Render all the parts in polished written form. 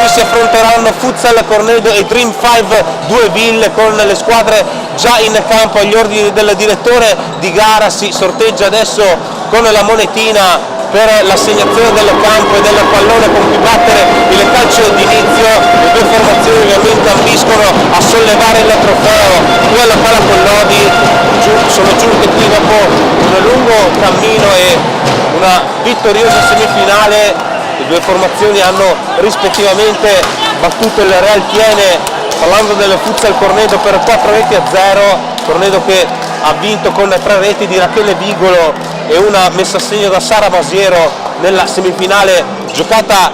cui si affronteranno Futsal Cornedo e Dream 5 Due Ville, con le squadre già in campo agli ordini del direttore di gara. Si sorteggia adesso con la monetina per l'assegnazione del campo e del pallone con cui battere il calcio d'inizio. Le due formazioni ovviamente ambiscono a sollevare il trofeo del Pala Collodi. Sono giunte qui dopo un lungo cammino e una vittoriosa semifinale. Le due formazioni hanno rispettivamente battuto il Real Tiene, parlando del Futsal Cornedo, per 4-0. Cornedo che ha vinto con 3 reti di Rachele Vigolo e una messa a segno da Sara Masiero nella semifinale giocata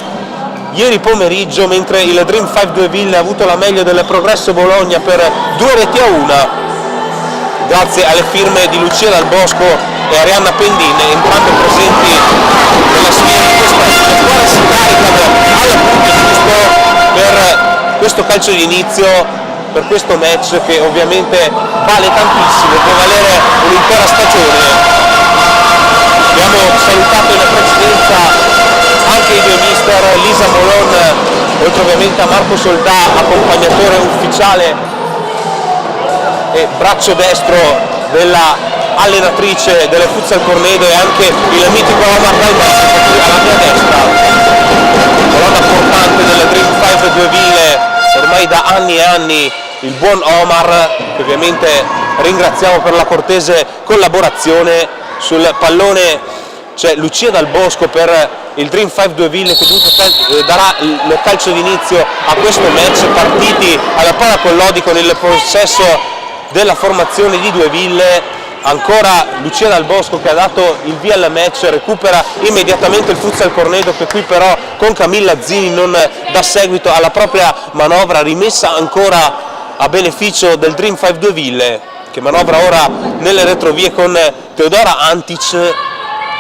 ieri pomeriggio, mentre il Dream 5 Due Ville ha avuto la meglio del Progresso Bologna per 2-1, grazie alle firme di Lucia Dal Bosco e Arianna Pendin, entrambe presenti nella sfida di questa. Le squadre si caricano al punto giusto per questo calcio d'inizio, per questo match che ovviamente vale tantissimo, può valere un'intera stagione. Abbiamo salutato in precedenza anche i due mister, Lisa Molon, oltre ovviamente a Marco Soldà, accompagnatore ufficiale e braccio destro della allenatrice del Futsal Cornedo, e anche il mitico Omar alla mia destra, colonna portante del Dream 5 Due Ville ormai da anni e anni, il buon Omar, che ovviamente ringraziamo per la cortese collaborazione. Sul pallone c'è Lucia Dal Bosco per il Dream 5 Due Ville, che dunque darà il calcio d'inizio a questo match. Partiti alla Pala Collodi con il possesso della formazione di Due Ville. Ancora Lucia Dal Bosco che ha dato il via al match, recupera immediatamente il Futsal Cornedo, che qui però con Camilla Zini non dà seguito alla propria manovra, rimessa ancora a beneficio del Dream 5 Due Ville, che manovra ora nelle retrovie con Teodora Antic,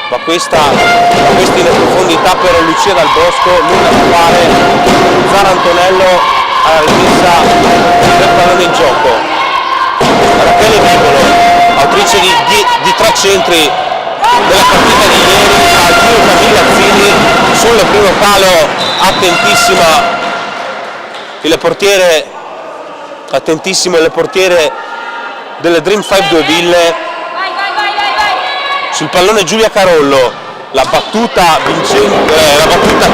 ma questa in profondità per Lucia Dal Bosco, nulla da fare. Zara Antonello alla rimessa del pallone in gioco. Rachele Vigolo, autrice di 3 centri della partita di ieri, al tiro Camilla Zini sul primo palo, attentissimo il portiere del Dream 5 Due Ville. Sul pallone Giulia Carollo, la battuta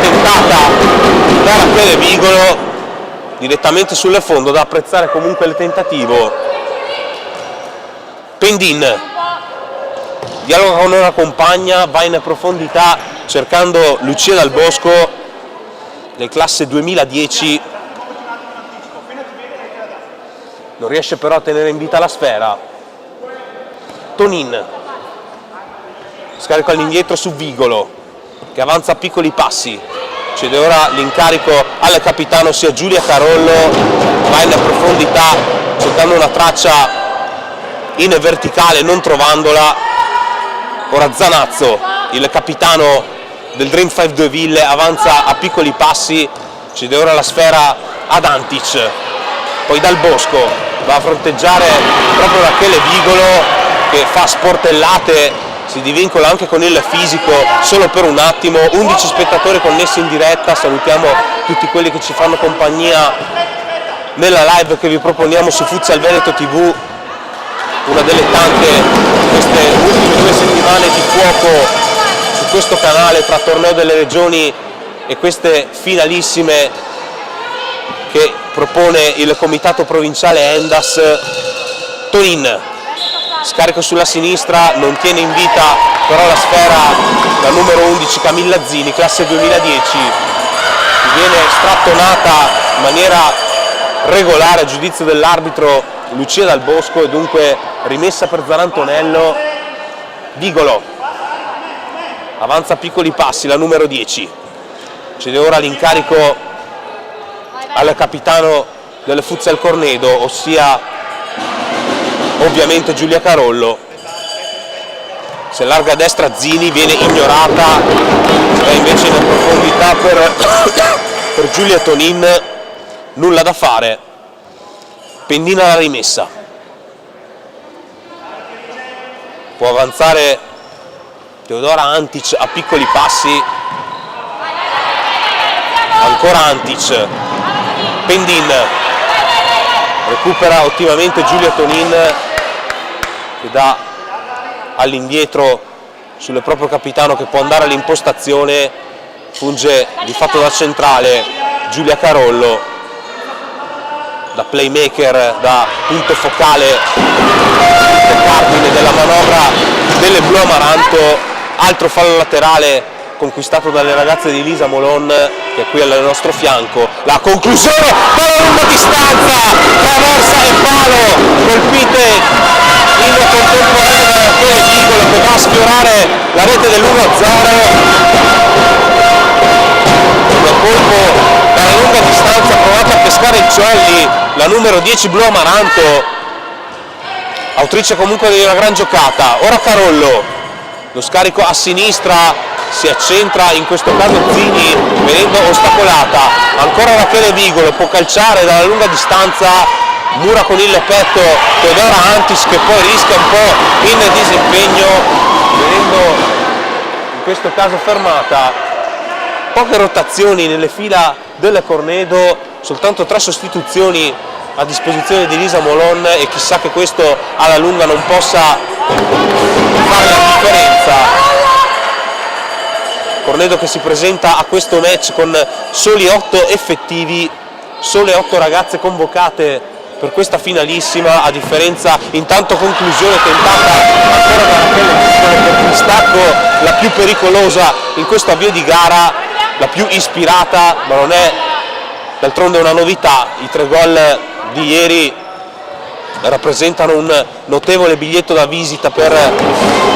tentata da Rachele Vigolo direttamente sul fondo, da apprezzare comunque il tentativo. Pendin dialoga con una compagna, va in profondità cercando Lucia Dal Bosco del classe 2010, non riesce però a tenere in vita la sfera. Tonin, scarico all'indietro su Vigolo, che avanza a piccoli passi, cede ora l'incarico al capitano sia Giulia Carollo, va in profondità cercando una traccia in verticale, non trovandola. Ora Zanazzo, il capitano del Dream 5 Due Ville, avanza a piccoli passi, cede ora la sfera ad Antic, poi Dal Bosco va a fronteggiare proprio Rachele Vigolo, che fa sportellate, si divincola anche con il fisico solo per un attimo. 11 spettatori connessi in diretta, salutiamo tutti quelli che ci fanno compagnia nella live che vi proponiamo su Futsal Veneto TV, una delle tante queste ultime 2 settimane di fuoco su questo canale, tra torneo delle regioni e queste finalissime che propone il comitato provinciale Endas. Tonin, scarico sulla sinistra, non tiene in vita però la sfera la numero 11 Camilla Zini, classe 2010, viene strattonata in maniera regolare a giudizio dell'arbitro Lucia Dal Bosco, e dunque rimessa per Zara Antonello. Vigolo avanza a piccoli passi, la numero 10, cede ora l'incarico al capitano del Futsal Cornedo, ossia ovviamente Giulia Carollo. Si allarga a destra Zini, viene ignorata, e invece in profondità per Giulia Tonin, nulla da fare. Pendina la rimessa, può avanzare Teodora Antic a piccoli passi, ancora Antic, Pendin, recupera ottimamente Giulia Tonin che dà all'indietro sul proprio capitano che può andare all'impostazione, funge di fatto da centrale Giulia Carollo, da playmaker, da punto focale, cardine della manovra delle blu amaranto. Altro fallo laterale conquistato dalle ragazze di Lisa Molon, che è qui al nostro fianco. La conclusione dalla lunga distanza, traversa e palo, colpite in contemporanea da Rachele Vigolo che va a sfiorare la rete dell'1-0. Un colpo dalla lunga distanza, provata a pescare il Ciolli, la numero 10 blu amaranto, autrice comunque di una gran giocata. Ora Carollo, lo scarico a sinistra, si accentra in questo caso Zini venendo ostacolata, ancora Rachele Vigolo, può calciare dalla lunga distanza, mura con il petto Teodora Antis che poi rischia un po' in disimpegno venendo in questo caso fermata. Poche rotazioni nelle fila delle Cornedo, soltanto 3 sostituzioni a disposizione di Lisa Molon e chissà che questo alla lunga non possa fare la differenza. Cornedo che si presenta a questo match con soli 8 effettivi, sole 8 ragazze convocate per questa finalissima, a differenza intanto conclusione tentata ancora da Rachele Vigolo per distacco, la più pericolosa in questo avvio di gara, la più ispirata, ma non è d'altronde una novità. I 3 gol di ieri rappresentano un notevole biglietto da visita per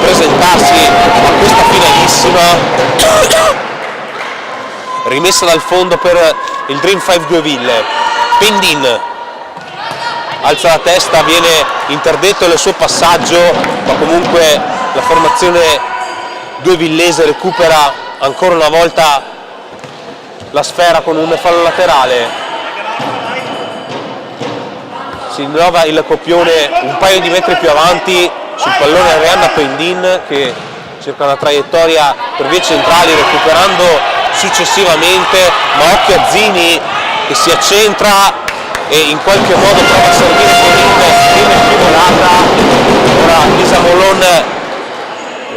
presentarsi a questa finalissima. Rimessa dal fondo per il Dream 5 Dueville. Pendin alza la testa, viene interdetto il suo passaggio, ma comunque la formazione duevillese recupera ancora una volta la sfera con un fallo laterale. Si rinnova il copione un paio di metri più avanti sul pallone Arianna Pendin che cerca una traiettoria per vie centrali recuperando successivamente, ma occhio a Zini che si accentra e in qualche modo prova a servire Pendin, viene scivolata. Ora Lisa Molon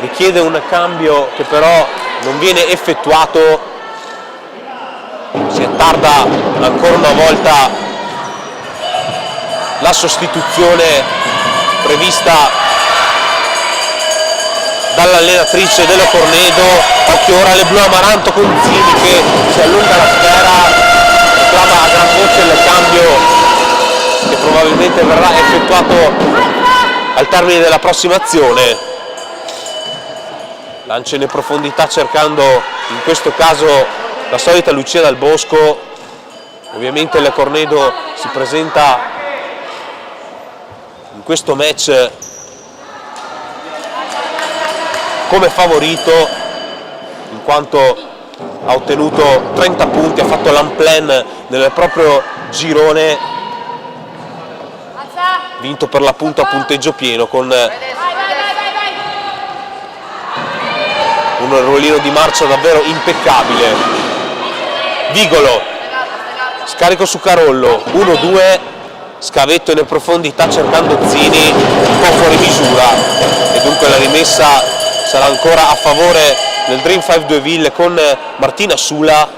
richiede un cambio che però non viene effettuato, si attarda ancora una volta la sostituzione prevista dall'allenatrice della Cornedo. Occhio ora alle blu amaranto con Zini che si allunga la sfera, reclama a gran voce il cambio che probabilmente verrà effettuato al termine della prossima azione. Lancia in profondità cercando in questo caso la solita Lucia Dal Bosco. Ovviamente il Cornedo si presenta in questo match come favorito in quanto ha ottenuto 30 punti, ha fatto l'unplan nel proprio girone, vinto per l'appunto a punteggio pieno con un ruolino di marcia davvero impeccabile. Vigolo, scarico su Carollo, 1-2, scavetto in profondità cercando Zini, un po' fuori misura e dunque la rimessa sarà ancora a favore del Dream 5 Dueville con Martina Sula.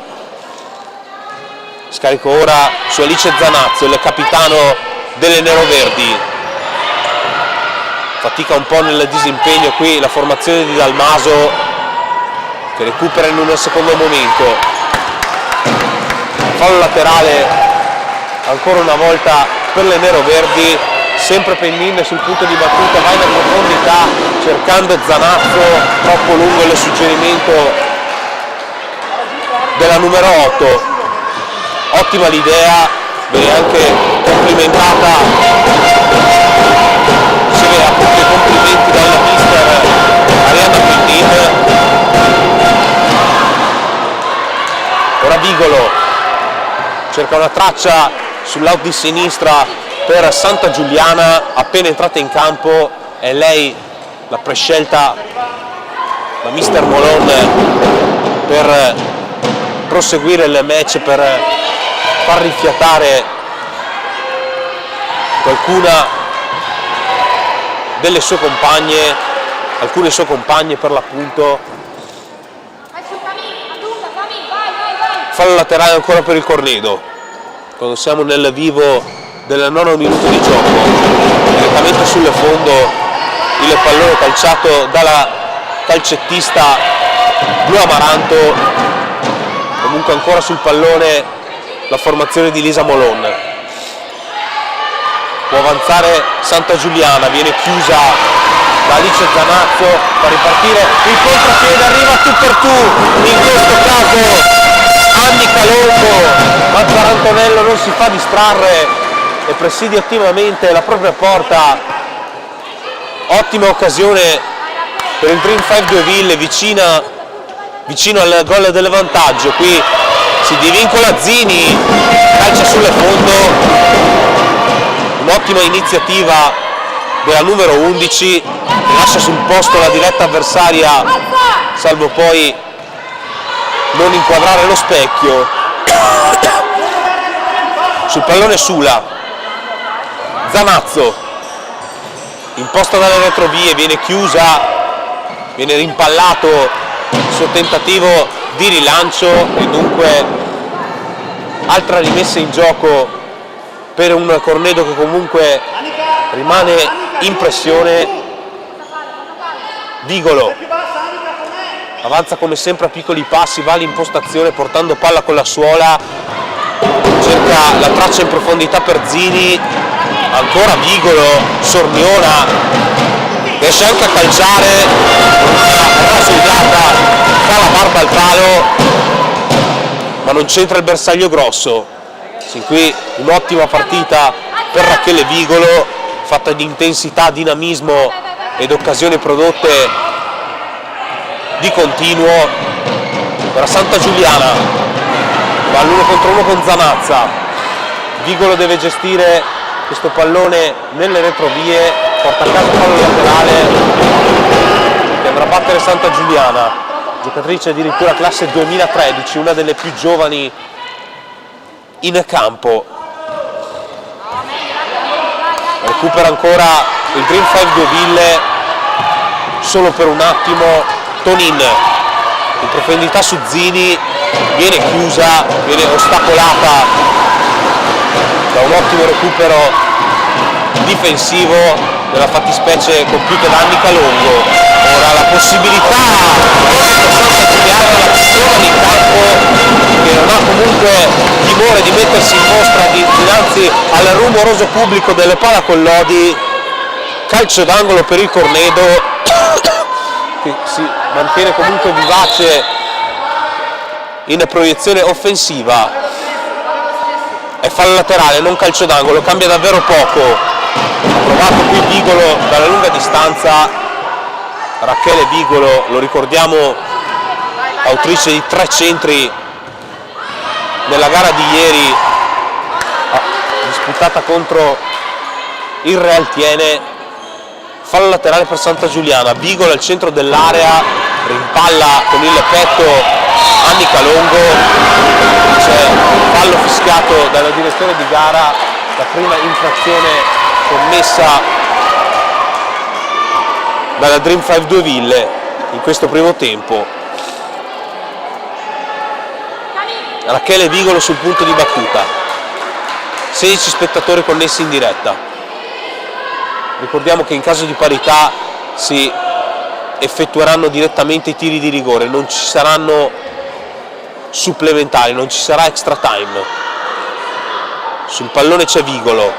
Scarico ora su Alice Zanazzo, il capitano delle neroverdi. Fatica un po' nel disimpegno qui la formazione di Dalmaso che recupera in un secondo momento. Fallo laterale ancora una volta per le neroverdi, sempre Pendin sul punto di battuta, va in profondità cercando Zanazzo, troppo lungo il suggerimento della numero 8. Ottima l'idea, viene anche complimentata, si vede appunto i complimenti dalla mister Arianna Pendin. Ora Vigolo cerca una traccia sull'out di sinistra per Santa Giuliana, appena entrata in campo è lei la prescelta da mister Molon per proseguire il match, per far rifiatare qualcuna delle sue compagne, alcune sue compagne per l'appunto. Fallo laterale ancora per il Cornedo, quando siamo nel vivo del 9° minuto di gioco. Direttamente sul fondo il pallone calciato dalla calcettista blu amaranto. Comunque ancora sul pallone la formazione di Lisa Molon. Può avanzare Santa Giuliana, viene chiusa da Alice Zanazzo, fa ripartire il contropiede, arriva tu per tu, in questo caso Anni Calongo, ma Zarantonello non si fa distrarre e presidia ottimamente la propria porta. Ottima occasione per il Dream 5 Deauville, vicino al gol del vantaggio. Qui si divincola Zini, calcia sul fondo, un'ottima iniziativa della numero 11 che lascia sul posto la diretta avversaria, salvo poi non inquadrare lo specchio. Sul pallone Sula, Zanazzo, imposta dalle retrovie, viene chiusa, viene rimpallato il suo tentativo di rilancio e dunque altra rimessa in gioco per un Cornedo che comunque rimane in pressione. Vigolo avanza come sempre a piccoli passi, va all'impostazione portando palla con la suola, cerca la traccia in profondità per Zini, ancora Vigolo, Sorniona, riesce anche a calciare, una rasugata, fa la barba al palo, ma non c'entra il bersaglio grosso. Sin qui un'ottima partita per Rachele Vigolo, fatta di intensità, dinamismo ed occasioni prodotte di continuo. Per Santa Giuliana va all'1 contro 1 con Zanazza, Vigolo deve gestire questo pallone nelle retrovie, porta a casa fallo laterale che andrà a battere Santa Giuliana, giocatrice addirittura classe 2013, una delle più giovani in campo. Recupera ancora il Dream 5 Deauville solo per un attimo. Tonin in profondità su Zini, viene chiusa, viene ostacolata da un ottimo recupero difensivo della fattispecie compiuta da Anni Calongo. Ora la possibilità per Santa Giuliana, la persona in campo che non ha comunque timore di mettersi in mostra dinanzi al rumoroso pubblico delle Pala Collodi. Calcio d'angolo per il Cornedo che si mantiene comunque vivace in proiezione offensiva. E fallo laterale, non calcio d'angolo, cambia davvero poco. Ha provato qui Vigolo dalla lunga distanza. Rachele Vigolo, lo ricordiamo, autrice di 3 centri nella gara di ieri disputata contro il Real Tiene. Fallo laterale per Santa Giuliana, Vigolo al centro dell'area, rimpalla con il petto Anni Calongo, c'è fallo fischiato dalla direzione di gara, la prima infrazione commessa dalla Dream 5 Deauville in questo primo tempo. Rachele Vigolo sul punto di battuta, 16 spettatori connessi in diretta. Ricordiamo che in caso di parità si effettueranno direttamente i tiri di rigore, non ci saranno supplementari, non ci sarà extra time. Sul pallone c'è Vigolo,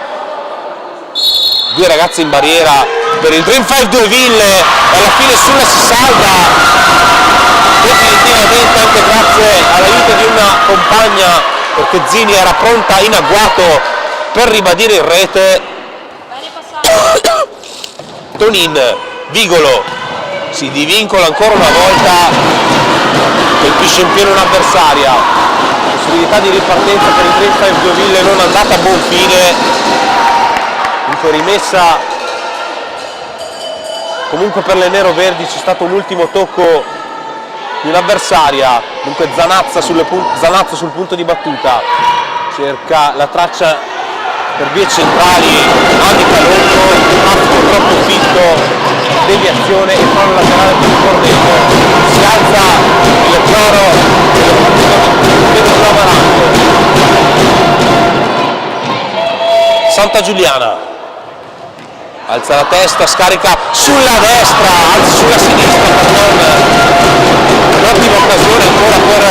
2 ragazzi in barriera per il Dream 5 Deauville e alla fine Sulla si salva definitivamente anche grazie all'aiuto di una compagna, perché Zini era pronta in agguato per ribadire in rete. Tonin, Vigolo si divincola ancora una volta, colpisce in pieno un'avversaria, possibilità di ripartenza per il Dream 5 Deauville non andata a buon fine, dunque rimessa comunque per le neroverdi. C'è stato un ultimo tocco di un'avversaria, dunque Zanazzo sul punto di battuta, cerca la traccia per vie centrali, Andica Longo, attimo troppo fitto, deviazione e fallo laterale per il Cornedo. Si alza il coro dello Amaranto. Santa Giuliana alza la testa, scarica sulla destra, anzi sulla sinistra, un'ottima occasione ancora per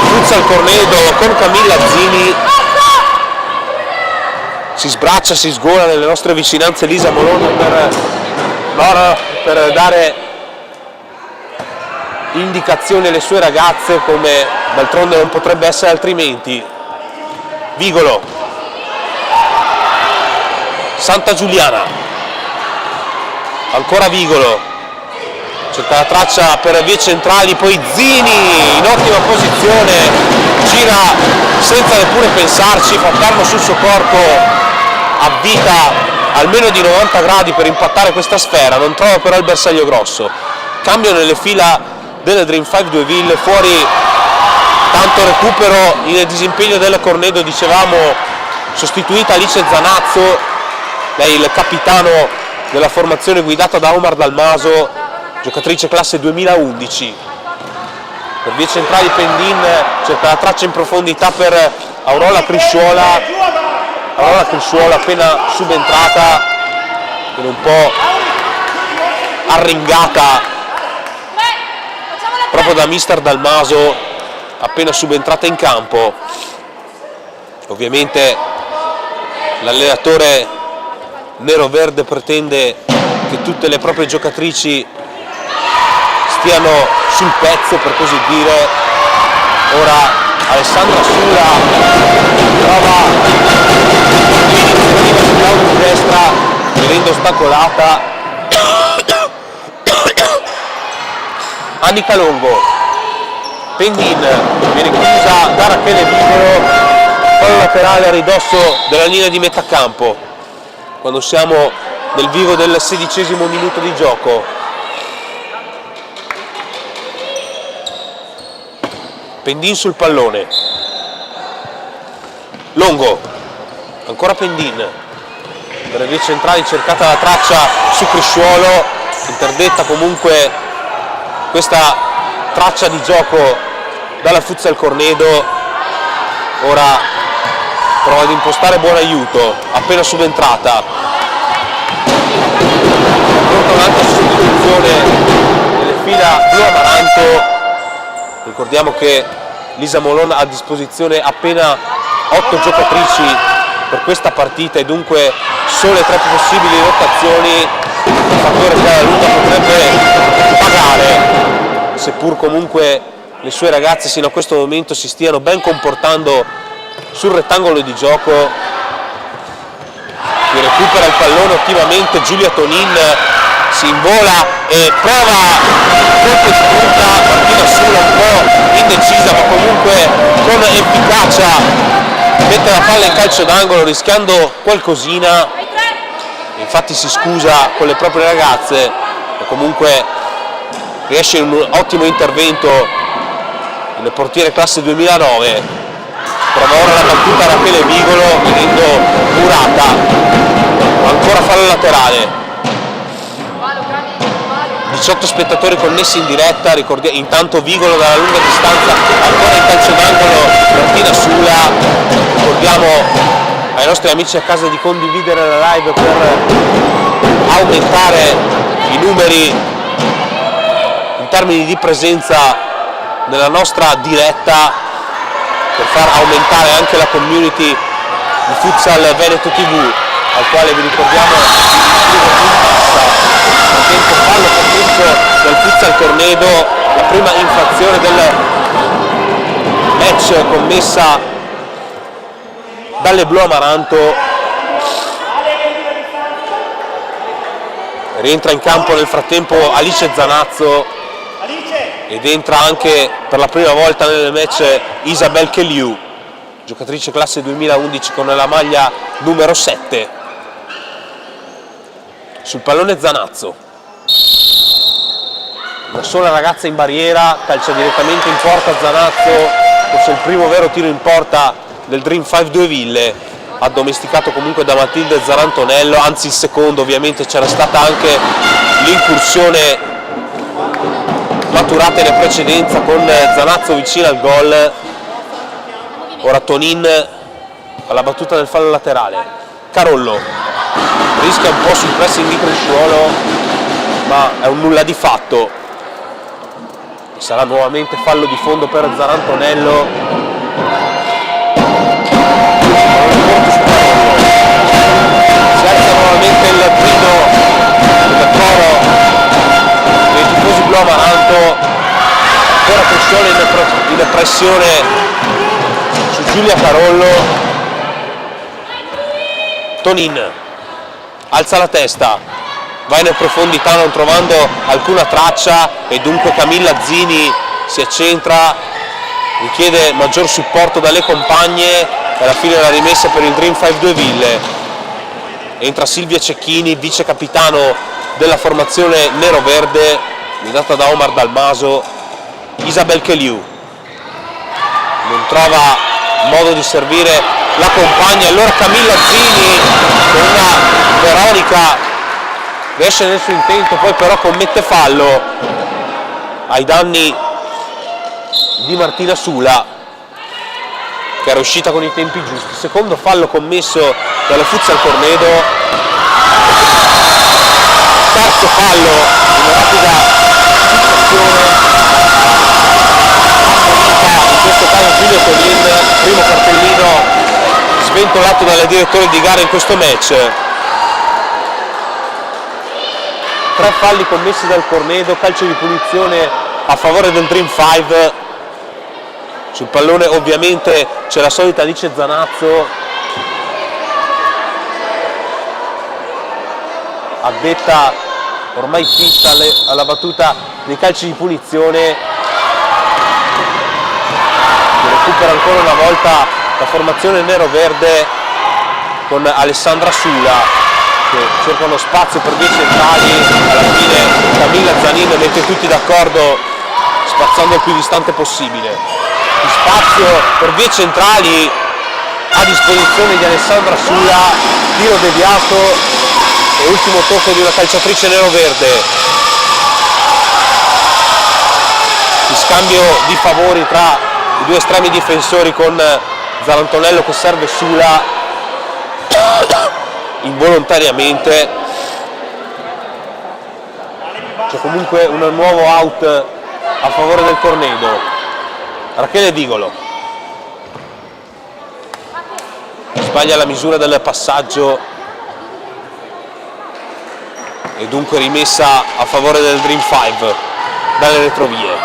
Futsal Cornedo con Camilla Zini. Si sbraccia, si sgola nelle nostre vicinanze Lisa Molona per dare indicazioni alle sue ragazze, come d'altronde non potrebbe essere altrimenti. Vigolo, Santa Giuliana, ancora Vigolo, cerca la traccia per vie centrali, poi Zini in ottima posizione, gira senza neppure pensarci, fa fermo sul suo corpo, avvita almeno di 90 gradi per impattare questa sfera, non trova però il bersaglio grosso. Cambio nelle fila delle Dream 5 Deauville, fuori tanto recupero il disimpegno del Cornedo, dicevamo, sostituita Alice Zanazzo, lei il capitano della formazione guidata da Omar Dalmaso, giocatrice classe 2011. Per vie centrali Pendin cerca la traccia in profondità per Aurora Crisciuola appena subentrata, un po' arringata proprio da mister Dalmaso, appena subentrata in campo. Ovviamente l'allenatore nero-verde pretende che tutte le proprie giocatrici stiano sul pezzo, per così dire. Ora Alessandra Sula trova l'iniziativa sull'auto di destra, venendo ostacolata. Annica Longo, Pendin viene chiusa da Rachele Vigolo, fallo laterale a ridosso della linea di metà campo, quando siamo nel vivo del 16° minuto di gioco. Pendin sul pallone, Longo, ancora Pendin, per le vie centrali cercata la traccia su Crisciuolo, interdetta comunque questa traccia di gioco dalla Futsal Cornedo. Ora prova ad impostare buon aiuto, appena subentrata, pronta un'altra sostituzione nelle fila di Amaranto. Ricordiamo che Lisa Molon ha a disposizione appena 8 giocatrici per questa partita e dunque sole 3 possibili rotazioni, un fattore che alla lunga potrebbe pagare, seppur comunque le sue ragazze sino a questo momento si stiano ben comportando sul rettangolo di gioco. Qui recupera il pallone ottimamente Giulia Tonin, si invola e prova colpo di punta, Martina Sula un po' indecisa ma comunque con efficacia mette la palla in calcio d'angolo rischiando qualcosina. Infatti si scusa con le proprie ragazze e comunque riesce in un ottimo intervento il portiere classe 2009. Prova ora la battuta Rachele Vigolo venendo curata, ancora fallo laterale. 18 spettatori connessi in diretta, intanto Vigolo dalla lunga distanza, ancora in calcio d'angolo Martina Sula. Ricordiamo ai nostri amici a casa di condividere la live per aumentare i numeri in termini di presenza nella nostra diretta, per far aumentare anche la community di Futsal Veneto TV, al quale vi ricordiamo tempo fallo commesso dal Futsal Cornedo, la prima infrazione del match commessa dalle Blu Amaranto. Rientra in campo nel frattempo Alice Zanazzo ed entra anche per la prima volta nel match Isabel Kelliu, giocatrice classe 2011 con la maglia numero 7. Sul pallone Zanazzo, una sola ragazza in barriera, calcia direttamente in porta Zanazzo, forse il primo vero tiro in porta del Dream 5 Due Ville, addomesticato comunque da Matilde Zarantonello, anzi il secondo. Ovviamente c'era stata anche l'incursione maturata in precedenza con Zanazzo vicino al gol. Ora Tonin alla battuta del fallo laterale, Carollo rischia un po' sul pressing di Cresciuolo, ma è un nulla di fatto. Sarà nuovamente fallo di fondo per Zarantonello. Si alza nuovamente il grido del coro dei tifosi blu amaranto. Ancora Cresciuolo in pressione su Giulia Carollo. Tonin alza la testa, va in profondità non trovando alcuna traccia e dunque Camilla Zini si accentra, richiede maggior supporto dalle compagne e alla fine la rimessa per il Dream 5 Due Ville. Entra Silvia Cecchini, vice capitano della formazione nero-verde, guidata da Omar Dalmaso. Isabel Cheliu non trova modo di servire la compagna, allora Camilla Zini con una Veronica riesce nel suo intento, poi però commette fallo ai danni di Martina Sula, che era uscita con i tempi giusti. Secondo fallo commesso dalla Futsal Cornedo, terzo fallo in una rapida successione. In questo caso Giulio Tonin, primo cartellino sventolato dal direttore di gara in questo match. 3 falli commessi dal Cornedo, calcio di punizione a favore del Dream 5. Sul pallone ovviamente c'è la solita Alice Zanazzo, addetta ormai fissa alla battuta dei calci di punizione. Recupera ancora una volta la formazione nero-verde con Alessandra Sula, che cerca uno spazio per 10 centrali. Alla fine Camilla Zanino mette tutti d'accordo spazzando il più distante possibile. Di spazio per 10 centrali a disposizione di Alessandra Sula, tiro deviato e ultimo tocco di una calciatrice nero-verde. Di scambio di favori tra i due estremi difensori, con Zarantonello che serve Sula involontariamente. C'è comunque un nuovo out a favore del Cornedo. Rachele Vigolo sbaglia la misura del passaggio e dunque rimessa a favore del Dream 5 dalle retrovie.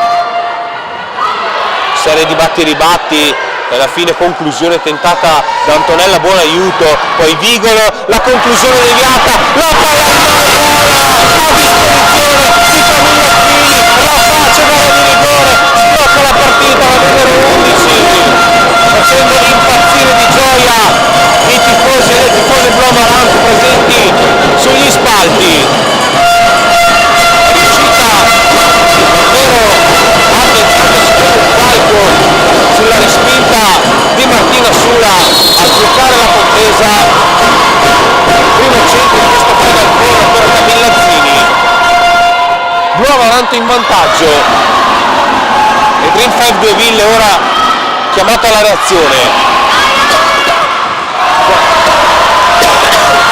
Serie di batti e ribatti e alla fine conclusione tentata da Antonella, buon aiuto, poi Vigolo, la conclusione deviata, la palla di rigore, blocca la partita, la numero 11, facendo impazzire di gioia i tifosi e le tifose blu amaranti presenti sugli spalti. Riuscita davvero a mettersi sul palco sulla respinta di Martina Sula a sbloccare la contesa. Primo centro in questo final four per Camilla Zini. Blu amaranto in vantaggio e Dream 5 Due Ville ora chiamato alla reazione.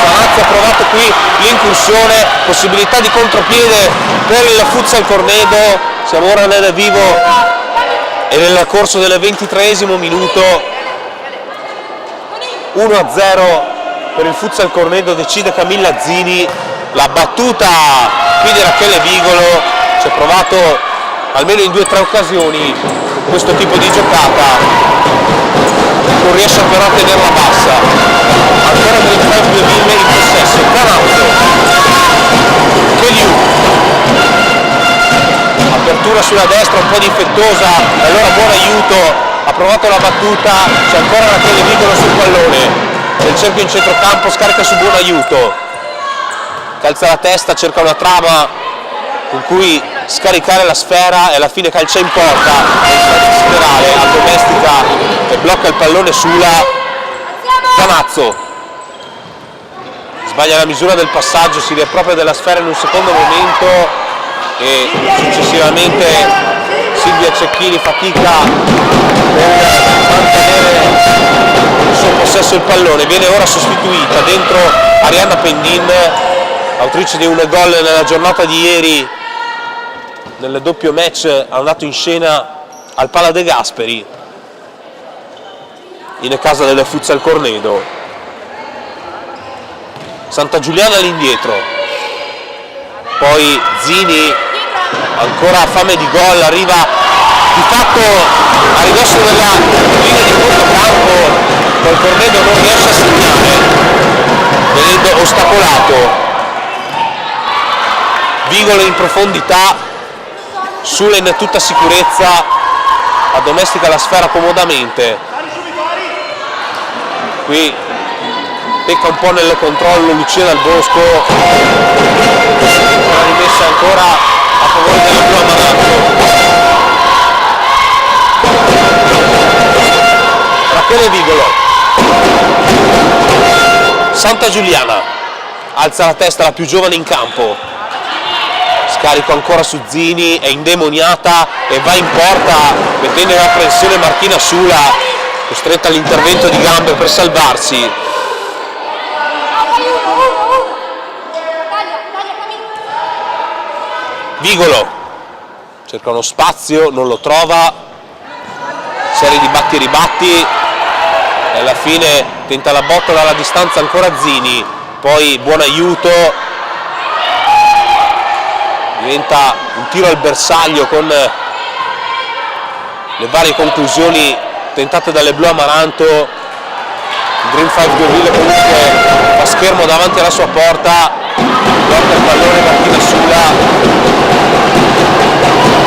Zanazzo ha provato qui l'incursione, possibilità di contropiede per il Futsal Cornedo. Siamo ora nel vivo e nel corso del 23esimo minuto. 1-0 per il Futsal Cornedo, decide Camilla Zini. La battuta qui di Rachele Vigolo, ci ha provato almeno in 2 o 3 occasioni questo tipo di giocata, non riesce però a tenerla bassa. Ancora per il 5 Due Ville in possesso, Canazzo, Cheliu, apertura sulla destra un po' difettosa, e allora buon aiuto, ha provato la battuta, c'è ancora Rachele Vigolo sul pallone, nel cerchio in centrocampo, scarica su buon aiuto, calza la testa, cerca una trama con cui scaricare la sfera e alla fine calcia in porta, laterale, addomestica e blocca il pallone Sula. Zanazzo sbaglia la misura del passaggio, si riappropria della sfera in un secondo momento e successivamente Silvia Cecchini fatica per mantenere in suo possesso il pallone. Viene ora sostituita dentro Arianna Pendin, autrice di un gol nella giornata di ieri nel doppio match andato in scena al Pala De Gasperi in casa del Futsal Cornedo. Santa Giuliana all'indietro, poi Zini ancora a fame di gol, arriva di fatto a ridosso della linea di fondo campo, col Cornedo non riesce a segnare venendo ostacolato. Vigolo in profondità, Sula in tutta sicurezza addomestica la sfera comodamente. Qui pecca un po' nel controllo Lucia Dal Bosco, una rimessa ancora a favore della blu Amaranto. Rachele Vigolo, Santa Giuliana alza la testa, la più giovane in campo, scarico ancora su Zini, è indemoniata e va in porta mettendo in apprensione Martina Sula, costretta all'intervento di gambe per salvarsi. Vigolo cerca uno spazio, non lo trova, serie di batti e ribatti e alla fine tenta la botta dalla distanza ancora Zini, poi buon aiuto, diventa un tiro al bersaglio con le varie conclusioni tentate dalle blu Amaranto. Il Dream 5 Deauville comunque fa schermo davanti alla sua porta, porta il pallone Martina Sula.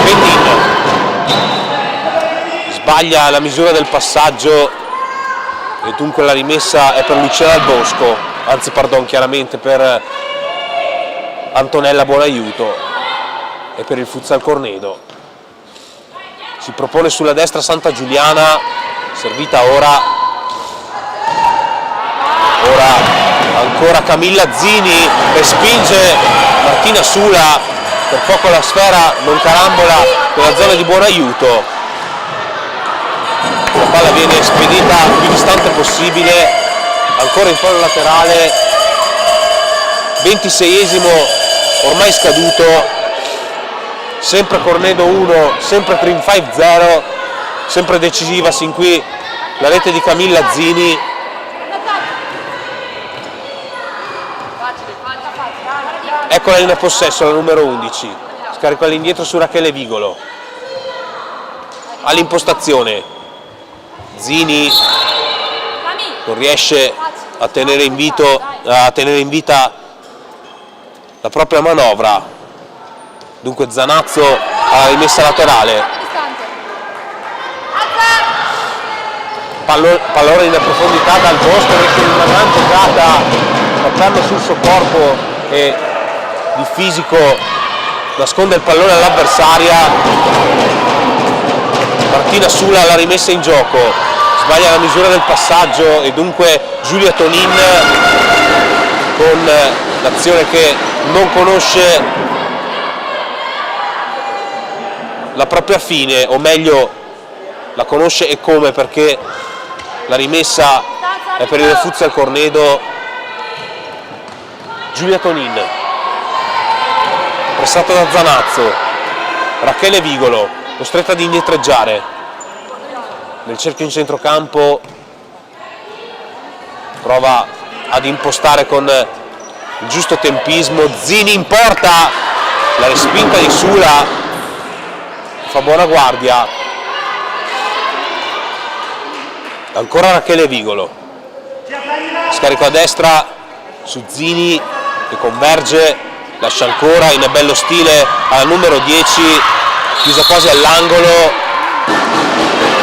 Pendin sbaglia la misura del passaggio e dunque la rimessa è per Lucia Dal Bosco, anzi pardon, chiaramente per Antonella Buonaiuto e per il Futsal Cornedo. Si propone sulla destra Santa Giuliana, servita ora ancora Camilla Zini, respinge Martina Sula, per poco la sfera non carambola nella zona di Buonaiuto. La palla viene spedita il più distante possibile, ancora in fallo laterale, 26esimo ormai scaduto, sempre Cornedo 1, sempre Dream 5 0, sempre decisiva sin qui la rete di Camilla Zini. Eccola in possesso la numero 11, scarico all'indietro su Rachele Vigolo, all'impostazione Zini non riesce a tenere in vita la propria manovra, dunque Zanazzo alla rimessa laterale, pallone in profondità Dal Bosco che in una gran giocata portando sul suo corpo e di fisico nasconde il pallone all'avversaria. Martina Sula alla rimessa in gioco, sbaglia la misura del passaggio e dunque Giulia Tonin con l'azione che non conosce la propria fine, o meglio la conosce e come, perché la rimessa è per il Futsal Cornedo. Giulia Tonin pressata da Zanazzo, Rachele Vigolo costretta ad indietreggiare nel cerchio in centrocampo, prova ad impostare con il giusto tempismo, Zini in porta, la respinta di Sula fa buona guardia, ancora Rachele Vigolo, scarico a destra su Zini che converge, lascia ancora in bello stile alla numero 10, chiusa quasi all'angolo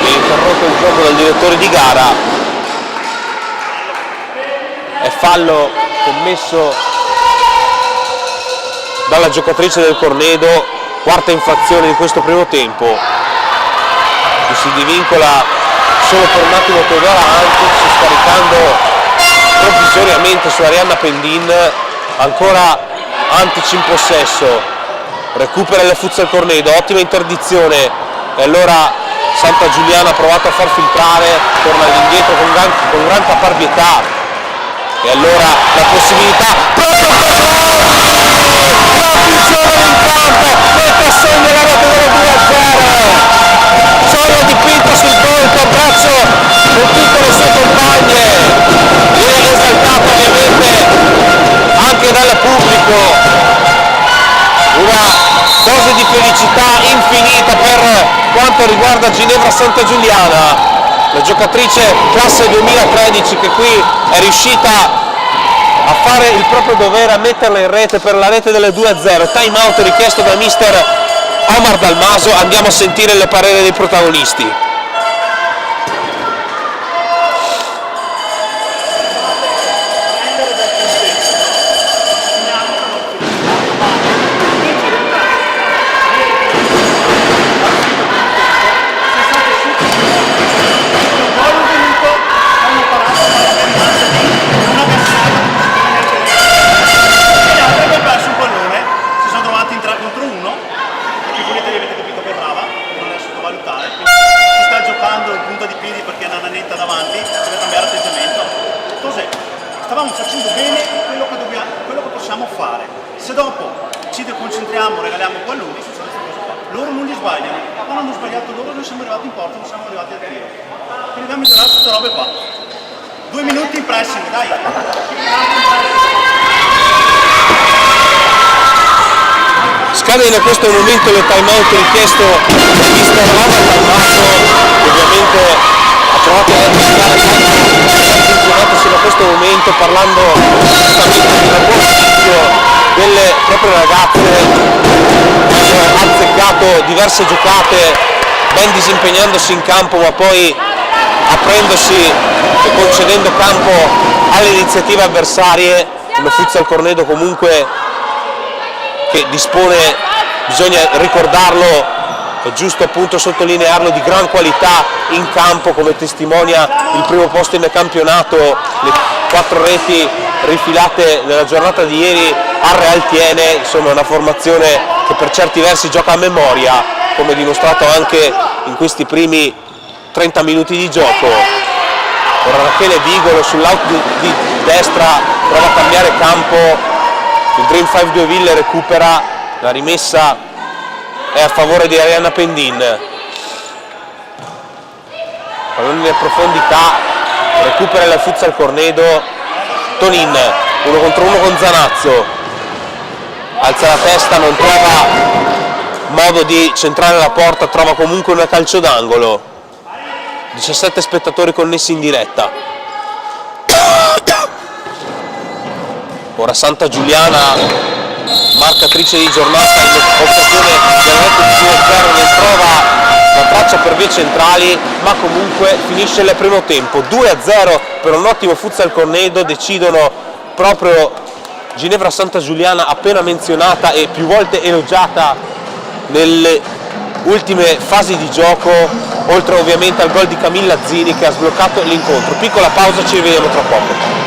e interrotto il gioco dal direttore di gara. È fallo commesso dalla giocatrice del Cornedo quarta infrazione di questo primo tempo, che si divincola solo per un attimo Teodora Antic, scaricando provvisoriamente su Arianna Pendin. Ancora Antic in possesso, recupera il Futsal Cornedo, ottima interdizione, e allora Santa Giuliana ha provato a far filtrare, torna all'indietro con gran caparbietà, e allora la possibilità proprio per la visione in campo, mette a segno la rete della 2-0, solo dipinto sul volto, abbraccio con tutte le sue compagne, viene esaltato ovviamente anche dal pubblico, una dose di felicità infinita per quanto riguarda Ginevra Santa Giuliana, la giocatrice classe 2013 che qui è riuscita a fare il proprio dovere, a metterla in rete per la rete delle 2-0. Time out richiesto da mister Omar Dalmaso. Andiamo a sentire le parere dei protagonisti. Stavamo facendo bene quello che possiamo fare. Se dopo ci deconcentriamo, regaliamo un pallone, succede questa cosa qua. Loro non li sbagliano, non hanno sbagliato loro, noi siamo arrivati in porta, non siamo arrivati al tiro. Quindi dobbiamo migliorare queste robe qua. 2 minuti in pressing, dai. Scade in questo momento il time out richiesto da mister Omar Dalmaso, che ovviamente ha provato a registrare in questo momento, parlando giustamente di un buon inizio delle proprie ragazze, hanno azzeccato diverse giocate, ben disimpegnandosi in campo, ma poi aprendosi e concedendo campo alle iniziative avversarie. Lo Futsal Cornedo comunque che dispone, bisogna ricordarlo, è giusto appunto sottolinearlo, di gran qualità in campo, come testimonia il primo posto in campionato, le 4 reti rifilate nella giornata di ieri al Real Tiene. Insomma, è una formazione che per certi versi gioca a memoria, come dimostrato anche in questi primi 30 minuti di gioco. Ora Rachele Vigolo sull'out di destra prova a cambiare campo, il Dream 5 Ville recupera, la rimessa è a favore di Arianna Pendin. Pallone in profondità, recupera il Futsal Cornedo, Tonin 1 contro 1 con Zanazzo, alza la testa, non trova modo di centrare la porta, trova comunque una calcio d'angolo. 17 spettatori connessi in diretta. Ora Santa Giuliana, marcatrice di giornata, in occasione del record di 2-0 ne trova la traccia per vie centrali, ma comunque finisce il primo tempo. 2-0 per un ottimo Futsal Cornedo, decidono proprio Ginevra Santa Giuliana, appena menzionata e più volte elogiata nelle ultime fasi di gioco, oltre ovviamente al gol di Camilla Zini che ha sbloccato l'incontro. Piccola pausa, ci rivediamo tra poco.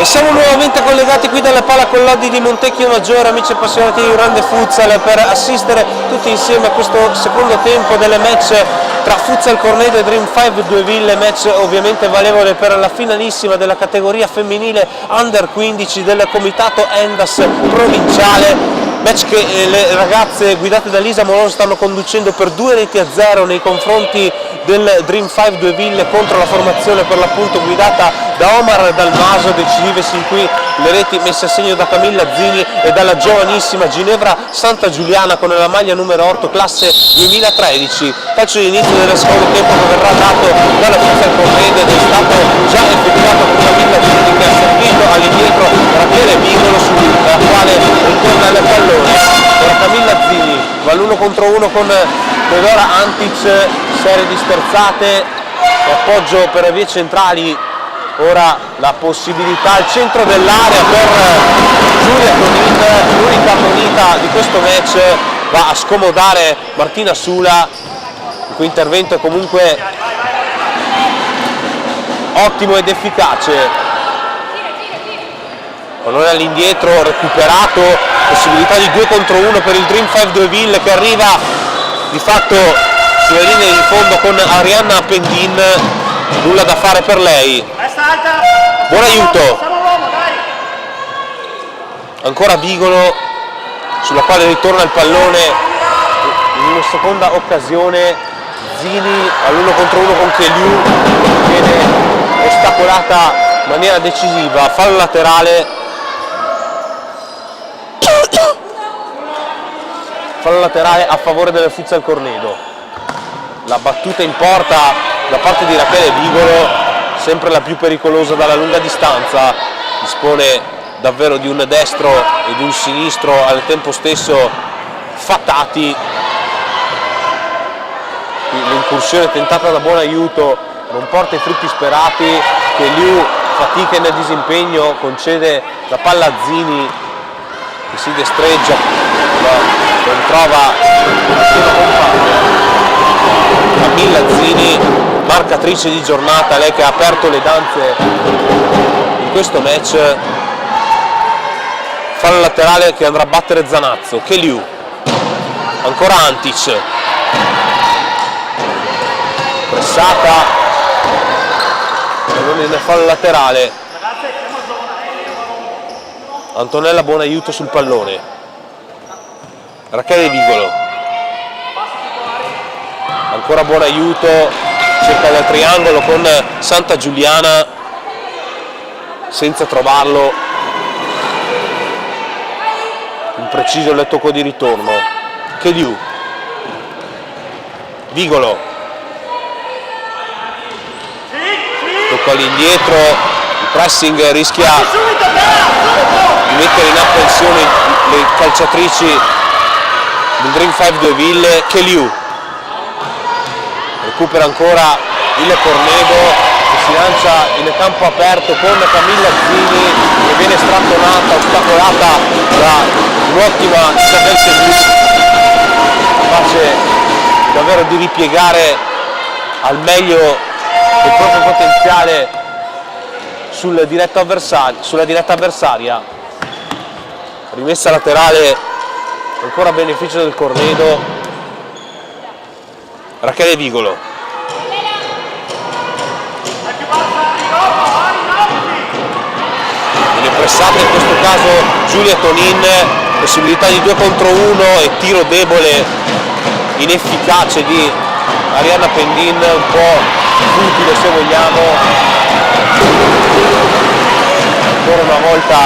siamo nuovamente collegati qui dalla pala Collodi di Montecchio Maggiore, amici appassionati di grande futsal, per assistere tutti insieme a questo secondo tempo delle match tra Futsal Cornedo e Dream 5 due ville, match ovviamente valevole per la finalissima della categoria femminile Under 15 del comitato Endas provinciale. Match che le ragazze guidate da Lisa Molon stanno conducendo per 2-0 nei confronti del Dream 5 due ville contro la formazione per l'appunto guidata da Omar Dalmaso, decisive sin qui le reti messe a segno da Camilla Zini e dalla giovanissima Ginevra Santa Giuliana con la maglia numero 8 classe 2013. Calcio di inizio del secondo tempo che verrà dato dalla Futsal Cornedo ed è stato già effettuato con Camilla Zini che ha servito all'indietro Rachele Vigolo sulla quale ritorna il pallone. Ora Camilla Zini va all'1 contro 1 con Teodora Antic, serie disterzate, appoggio per vie centrali. Ora la possibilità al centro dell'area per Giulia Tonin, l'unica moneta di questo match, va a scomodare Martina Sula, il cui intervento è comunque ottimo ed efficace. Pallone all'indietro, recuperato, possibilità di 2 contro 1 per il Dream 5 due ville che arriva di fatto sulle linee di fondo con Arianna Pendin, nulla da fare per lei. Buon aiuto, ancora Vigolo sulla quale ritorna il pallone in una seconda occasione. Zini all'1 contro 1 con Cheliu, viene ostacolata in maniera decisiva, fallo laterale. Fallo laterale a favore del Futsal Cornedo. La battuta in porta da parte di Rachele Vigolo, sempre la più pericolosa dalla lunga distanza, dispone davvero di un destro e di un sinistro al tempo stesso fatati. L'incursione tentata da Buon Aiuto non porta i frutti sperati, che Liu fatica nel disimpegno, concede la palla a Zini che si destreggia ma non trova nessuno compagno. Camilla Zini, marcatrice di giornata, lei che ha aperto le danze in questo match. Fallo laterale che andrà a battere Zanazzo. Cheliu, ancora Antic, pressata, non in fallo laterale. Antonella Buon Aiuto sul pallone. Rachele Vigolo, ancora Buon Aiuto, cerca il triangolo con Santa Giuliana senza trovarlo, impreciso il tocco di ritorno. Cheliu, Vigolo, tocco all'indietro, il pressing rischia di mettere in apprensione le calciatrici del Dream 5 due ville. Cheliu recupera ancora il Cornedo che si lancia in campo aperto con Camilla Zini che viene strattonata, ostacolata da un'ottima Isabel Cheliu, capace davvero di ripiegare al meglio il proprio potenziale sulla diretta avversaria. Rimessa laterale ancora a beneficio del Cornedo. Rachele Vigolo, viene pressata in questo caso Giulia Tonin, possibilità di 2 contro 1 e tiro debole inefficace di Arianna Pendin, un po' futile se vogliamo. Ancora una volta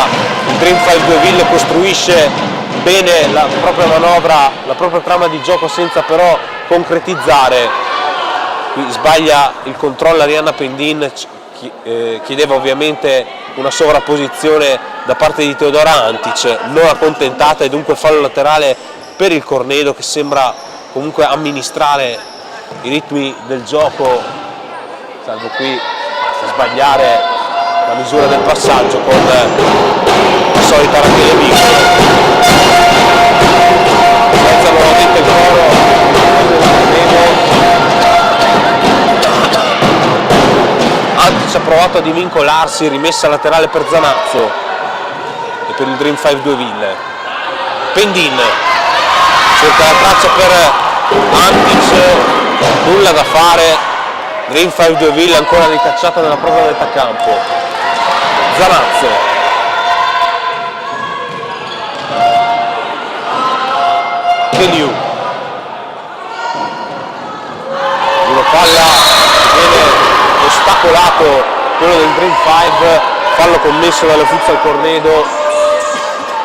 il Dream 5 due ville costruisce bene la propria manovra, la propria trama di gioco senza però concretizzare. Qui sbaglia il controllo Arianna Pendin, chiedeva ovviamente una sovrapposizione da parte di Teodora Antic, non accontentata, e dunque fallo laterale per il Cornedo che sembra comunque amministrare i ritmi del gioco, salvo qui sbagliare la misura del passaggio con la solita Rachele Vigolo. Senza nuovamente il coro Antic ha provato a divincolarsi, rimessa laterale per Zanazzo e per il Dream 5 2 Ville. Pendin cerca la traccia per Antic, nulla da fare. Dream 5 2 Ville ancora ricacciata nella propria metà campo. Zanazzo, Keliu, una palla viene ostacolato, quello del Dream 5, fallo commesso dalle Futsal Cornedo,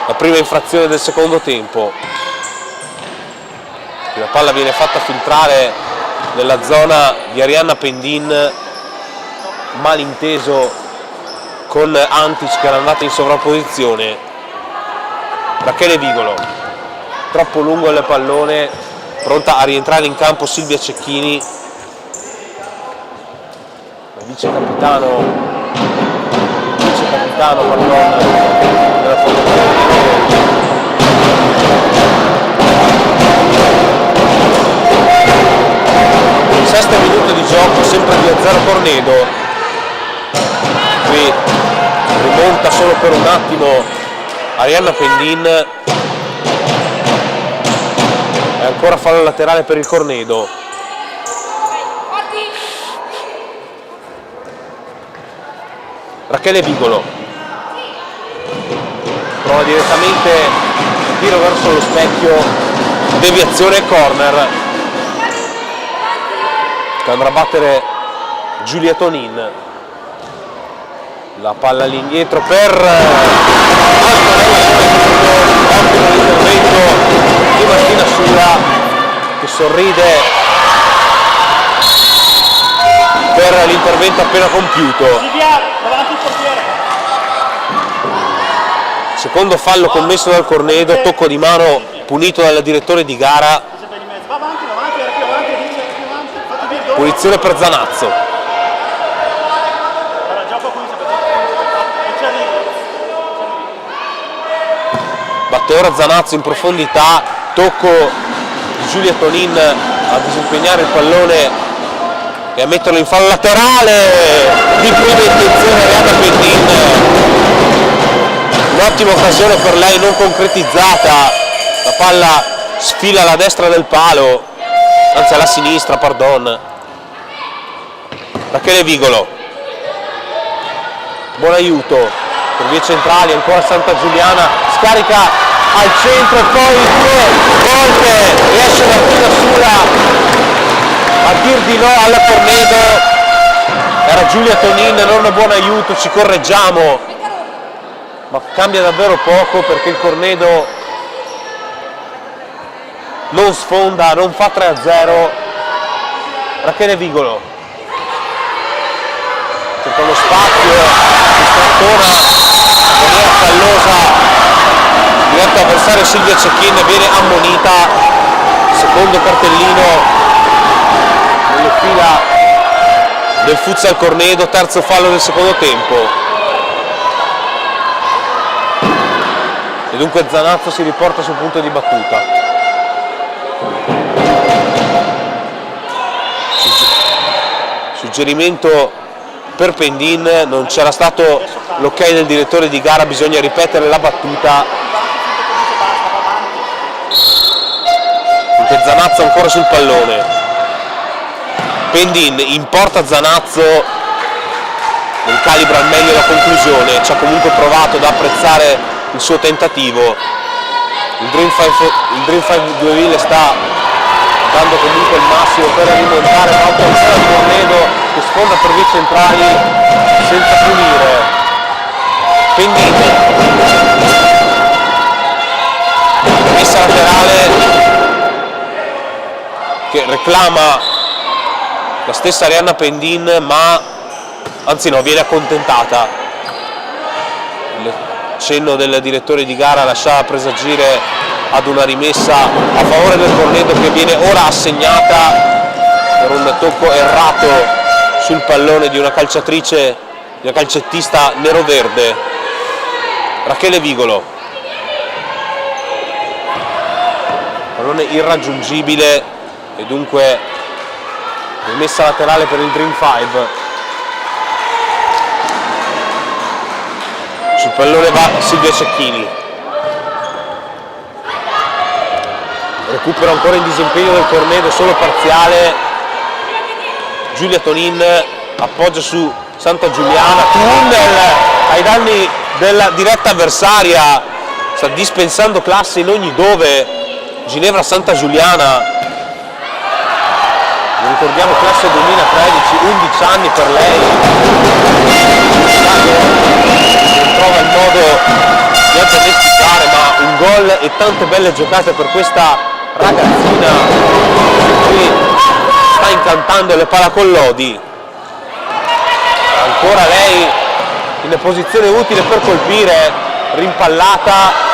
la prima infrazione del secondo tempo. La palla viene fatta filtrare nella zona di Arianna Pendin, malinteso con Antic che era andata in sovrapposizione. Rachele Vigolo, troppo lungo il pallone, pronta a rientrare in campo Silvia Cecchini, la vice capitano della formazione. Sesto minuto di gioco, sempre 2-0 Cornedo. Qui rimonta solo per un attimo Arianna Pendin e ancora fallo laterale per il Cornedo. Rachele Vigolo prova direttamente tiro verso lo specchio, deviazione e corner che andrà a battere Giulia Tonin. La palla lì indietro per ottimo l'intervento di Martina Sula che sorride per l'intervento appena compiuto. Secondo fallo commesso dal Cornedo, tocco di mano punito dal direttore di gara. Punizione per Zanazzo. Batte ora Zanazzo in profondità, tocco di Giulia Tonin a disimpegnare il pallone e a metterlo in fallo laterale di prima intenzione Arianna Pendin. Un'ottima occasione per lei non concretizzata, la palla sfila alla destra del palo, anzi alla sinistra, pardon. Rachele Vigolo, buon aiuto per vie centrali, ancora Santa Giuliana, scarica al centro e poi due volte riesce Martina Sula a dir di no alla Cornedo. Era Giulia Tonin, non buon aiuto, ci correggiamo, ma cambia davvero poco perché il Cornedo non sfonda, non fa 3-0. Rachele Vigolo cerca lo spazio, distrattona in maniera fallosa, diretto avversario Silvia Cecchin, viene ammonita, secondo cartellino nelle fila del Futsal Cornedo, terzo fallo del secondo tempo. E dunque Zanazzo si riporta sul punto di battuta. Suggerimento per Pendin, non c'era stato l'ok del direttore di gara, bisogna ripetere la battuta. Dunque Zanazzo ancora sul pallone. Pendin in porta Zanazzo, non calibra al meglio la conclusione, ci ha comunque provato ad apprezzare il suo tentativo. Il Dream 5 2 Ville sta dando comunque il massimo per rimontare, ma attenzione al Cornedo che sfonda per vie centrali senza punire. Pendin, messa laterale che reclama la stessa Arianna Pendin, ma anzi no, viene accontentata. Il cenno del direttore di gara lasciava presagire ad una rimessa a favore del Cornedo che viene ora assegnata per un tocco errato sul pallone di una calciatrice, di una calcettista nero-verde. Rachele Vigolo, pallone irraggiungibile e dunque rimessa laterale per il Dream 5. pallone va Silvia Cecchini, recupero ancora in disimpegno del Cornedo, solo parziale. Giulia Tonin appoggia su Santa Giuliana, tunnel ai danni della diretta avversaria, sta dispensando classe in ogni dove. Ginevra Santa Giuliana, ricordiamo classe 2013, 11 anni per lei, non trova il modo di addomesticare, ma un gol e tante belle giocate per questa ragazzina che sta incantando le Collodi. Ancora lei in posizione utile per colpire, rimpallata,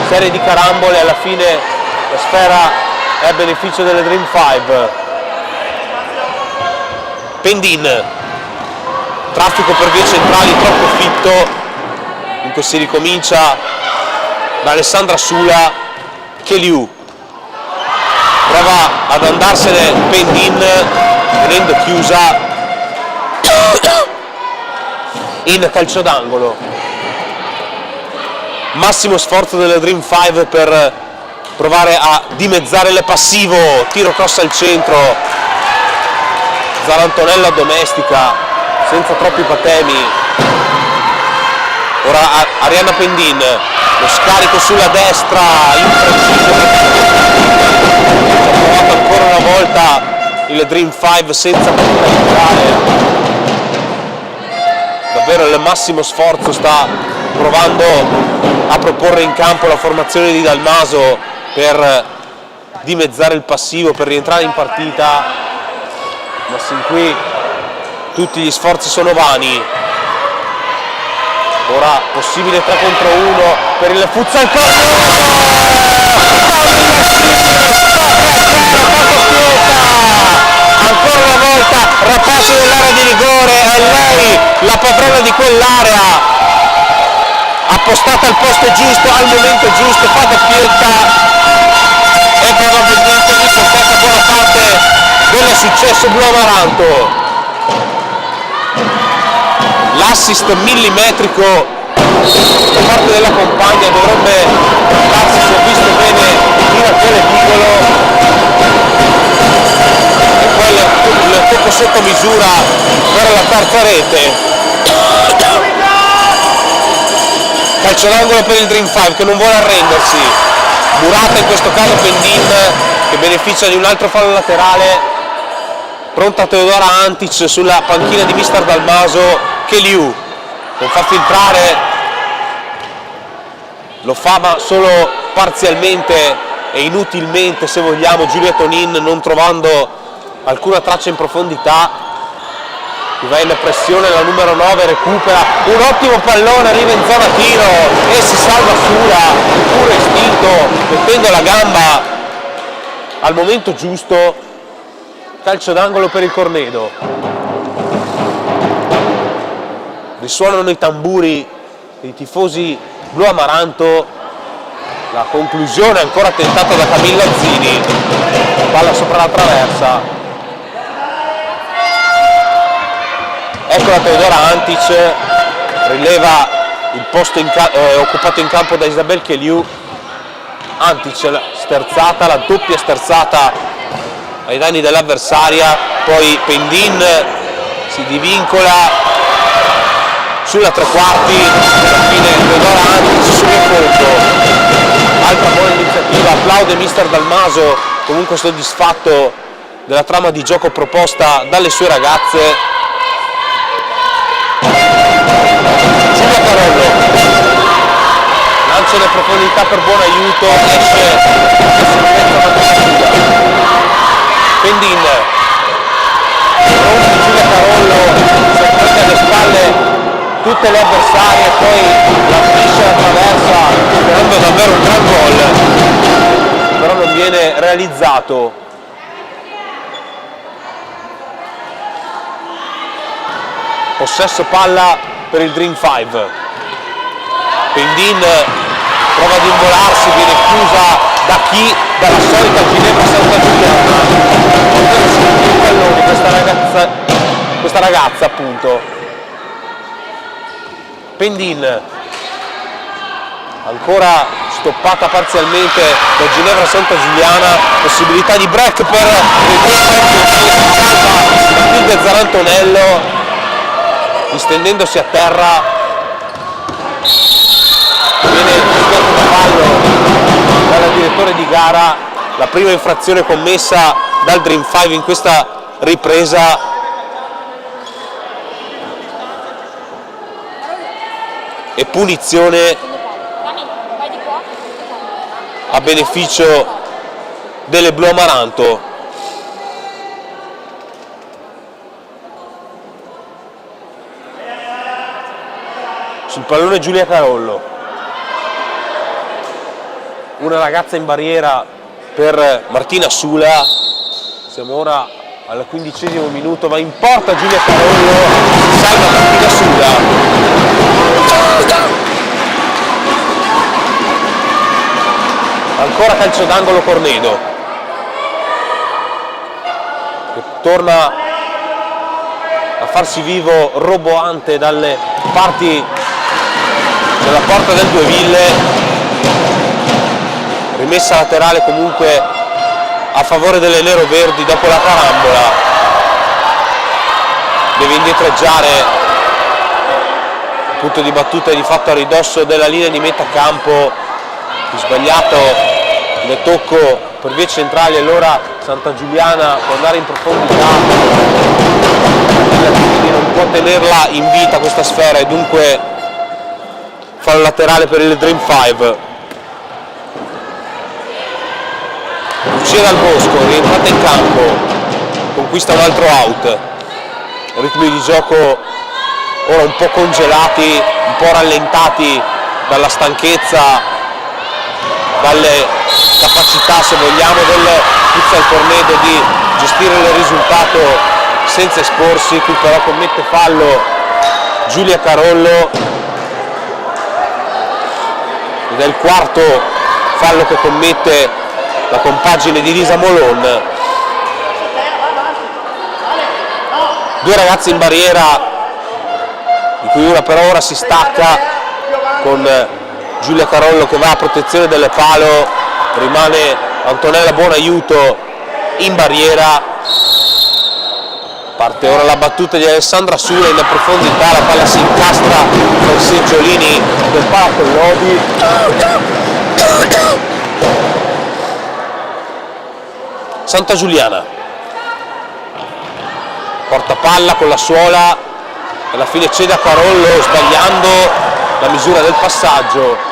serie di carambole, alla fine la sfera è a beneficio delle Dream 5. Pendin, traffico per vie centrali troppo fitto, dunque si ricomincia da Alessandra Sula. Cheliu prova ad andarsene Pendin, venendo chiusa in calcio d'angolo. Massimo sforzo delle Dream 5 per provare a dimezzare le passivo, tiro cross al centro, Zarantonella domestica senza troppi patemi. Ora Arianna Pendin, lo scarico sulla destra, impreciso, ha provato ancora una volta il Dream 5 senza poter entrare. Davvero il massimo sforzo sta provando a proporre in campo la formazione di Dalmaso per dimezzare il passivo, per rientrare in partita, ma sin qui tutti gli sforzi sono vani. Ora possibile 3 contro 1 per il Futsal ancora una volta rapace dell'area di rigore, è lei la padrona di quell'area, appostata al posto giusto, al momento giusto, fa doppietta e probabilmente ipoteca buona parte del successo blu amaranto. L'assist millimetrico da parte della compagna dovrebbe darsi, si è visto bene in Rachele Vigolo, e poi il tocco sotto misura per la terza rete. Calcio d'angolo per il Dream 5 che non vuole arrendersi, Murata in questo caso Pendin che beneficia di un altro fallo laterale, pronta Teodora Antic sulla panchina di mister Dalmaso. Cheliu non fa filtrare, lo fa ma solo parzialmente e inutilmente se vogliamo, Giulia Tonin non trovando alcuna traccia in profondità. Qui va in pressione la numero 9, recupera un ottimo pallone, arriva in zona tiro e si salva Sula, puro istinto, mettendo la gamba al momento giusto. Calcio d'angolo per il Cornedo. Risuonano i tamburi dei tifosi blu amaranto, la conclusione ancora tentata da Camilla Zini, palla sopra la traversa, ecco la Teodora Antic, rileva il posto occupato in campo da Isabel Cheliu. Antic sterzata, la doppia sterzata ai danni dell'avversaria, poi Pendin si divincola sulla tre quarti, alla fine Teodora Antic sul fondo. Altra buona iniziativa, applaude mister Dalmaso, comunque soddisfatto della trama di gioco proposta dalle sue ragazze. Giulia Carollo lancia in profondità per buon aiuto, esce Pendin, pronti Giulia Carollo, si affronta alle spalle tutte le avversarie, poi la finisce la traversa, sperando davvero un gran gol, però non viene realizzato. Possesso palla per il Dream 5. Pendin prova ad involarsi, viene chiusa da chi? Dalla solita Ginevra Santa Giuliana. Palloni questa ragazza appunto. Pendin ancora stoppata parzialmente da Ginevra Santa Giuliana, possibilità di break per il Zarantonello, distendendosi a terra, viene fischiato da fallo dal direttore di gara, la prima infrazione commessa dal Dream 5 in questa ripresa. E punizione a beneficio delle blu amaranto. Sul pallone Giulia Carollo, una ragazza in barriera per Martina Sula. Siamo ora al 15° minuto, va in porta Giulia Carollo, salva Martina Sula. Ancora calcio d'angolo Cornedo, che torna a farsi vivo roboante dalle parti della porta del Due Ville. Rimessa laterale comunque a favore delle neroverdi dopo la carambola. Deve indietreggiare, il punto di battuta è di fatto a ridosso della linea di metà campo. Sbagliato il tocco per vie centrali, allora Santa Giuliana può andare in profondità, non può tenerla in vita questa sfera e dunque fa il laterale per il Dream 5. Lucia Dal Bosco rientrata in campo, conquista un altro out, ritmi di gioco ora un po' congelati, un po' rallentati dalla stanchezza, dalle capacità, se vogliamo, del Futsal Cornedo di gestire il risultato senza esporsi. Qui però commette fallo Giulia Carollo ed è il quarto fallo che commette la compagine di Lisa Molon. Due ragazzi in barriera, di cui una però ora si stacca con Giulia Carollo che va a protezione del palo, rimane Antonella Buonaiuto in barriera. Parte ora la battuta di Alessandra Sula in profondità, la palla si incastra con i seggiolini del palo Collodi. Santa Giuliana porta palla con la suola, alla fine cede a Carollo sbagliando la misura del passaggio.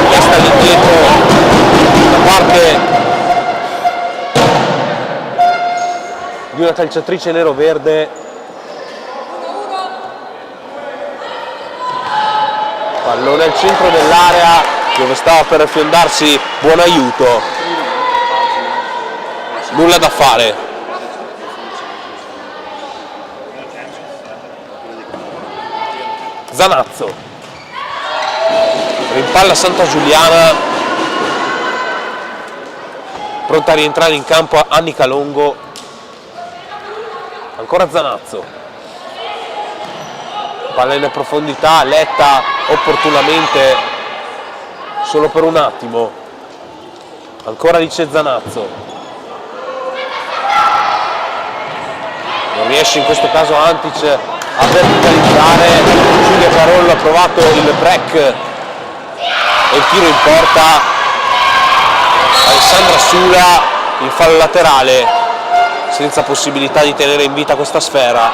Testa all'indietro da parte di una calciatrice nero-verde. Pallone al centro dell'area dove stava per fiondarsi Buonaiuto. Nulla da fare. Zanazzo. Rimpalla Santa Giuliana, pronta a rientrare in campo Annica Longo. Ancora Zanazzo, palla in profondità, letta opportunamente solo per un attimo. Ancora dice Zanazzo, non riesce in questo caso Antic a verticalizzare. Giulia Carollo ha provato il break e il tiro in porta. Alessandra Sula in fallo laterale, senza possibilità di tenere in vita questa sfera.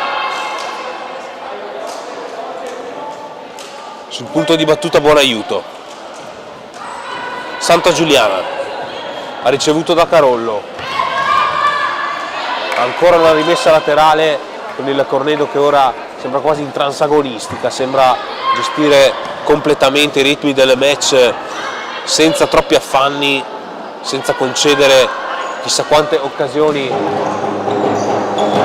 Sul punto di battuta Buonaiuto. Santa Giuliana ha ricevuto da Carollo, ancora una rimessa laterale con il Cornedo che ora sembra quasi in transagonistica, sembra gestire completamente i ritmi del match senza troppi affanni, senza concedere chissà quante occasioni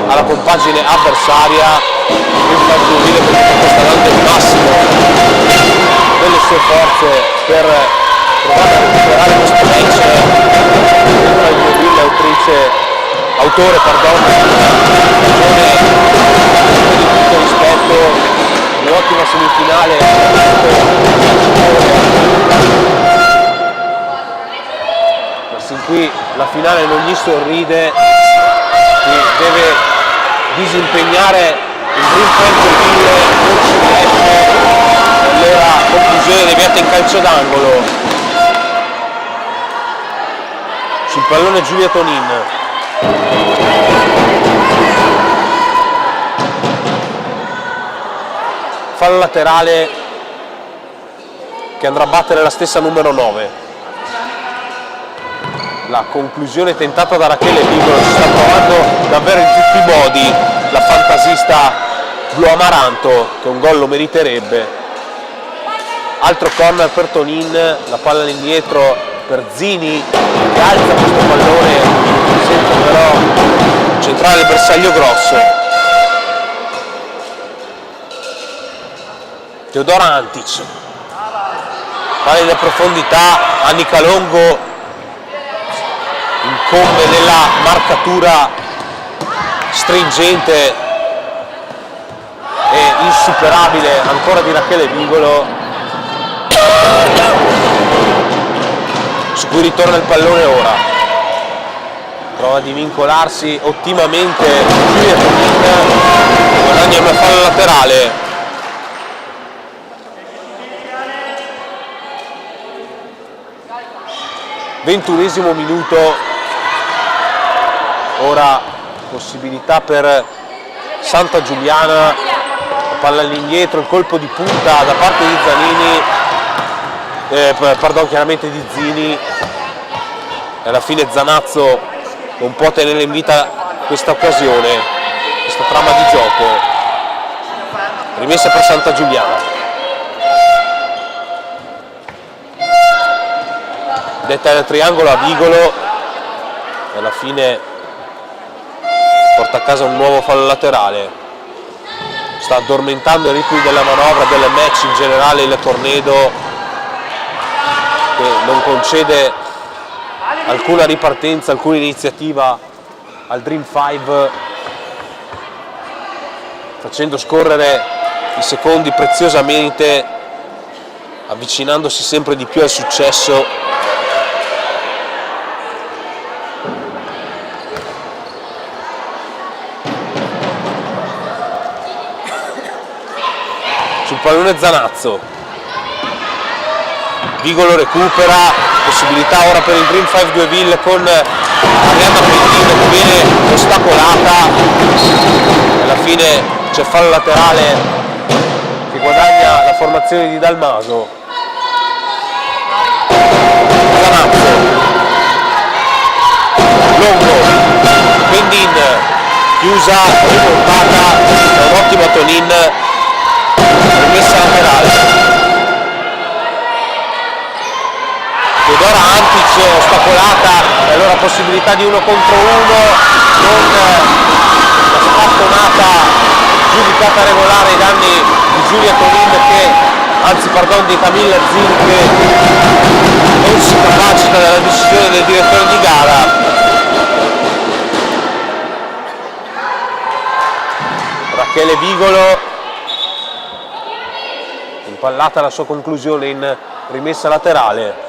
alla compagine avversaria. Il giovanile che sta dando il massimo delle sue forze per provare a recuperare questo match. Il giovanile autore di tutto rispetto, un'ottima semifinale finale non gli sorride, deve disimpegnare il Dream 5 non ci riesce, allora conclusione deviata in calcio d'angolo. Sul pallone Giulia Tonin. Fallo laterale che andrà a battere la stessa numero 9. La conclusione tentata da Rachele Vigolo, ci sta provando davvero in tutti i modi la fantasista blu amaranto, che un gol lo meriterebbe. Altro corner per Tonin, la palla all'indietro per Zini che alza questo pallone senza però centrare il bersaglio grosso. Teodora Antic, palla in profondità, Annika Longo incombe nella marcatura stringente e insuperabile ancora di Rachele Vigolo, su cui ritorna il pallone ora. Prova a divincolarsi ottimamente Giulia Tonin, guadagna una palla laterale. Ventunesimo minuto, ora possibilità per Santa Giuliana, palla all'indietro, il colpo di punta da parte di Zanini, chiaramente di Zini, e alla fine Zanazzo non può tenere in vita questa occasione, questa trama di gioco. Rimessa per Santa Giuliana. Detta il triangolo a Vigolo e alla fine porta a casa un nuovo fallo laterale. Sta addormentando i ritmi della manovra, del match in generale il Cornedo, che non concede alcuna ripartenza, alcuna iniziativa al Dream 5, facendo scorrere i secondi preziosamente, avvicinandosi sempre di più al successo. Sul pallone Zanazzo, Vigolo recupera, possibilità ora per il Dream 5 Dueville con Arianna Pettino che viene ostacolata, e alla fine c'è fallo laterale che guadagna la formazione di Dalmaso. Zanazzo, Longo, Pendin, chiusa, riportata da un'ottima Tonin, rimessa laterale. Teodora Antic ostacolata e allora possibilità di 1 contro 1 con la spattonata giudicata regolare ai danni di Giulia Tonin di Camilla Zin, che non si capacita della decisione del direttore di gara. Rachele Vigolo, impallata la sua conclusione in rimessa laterale.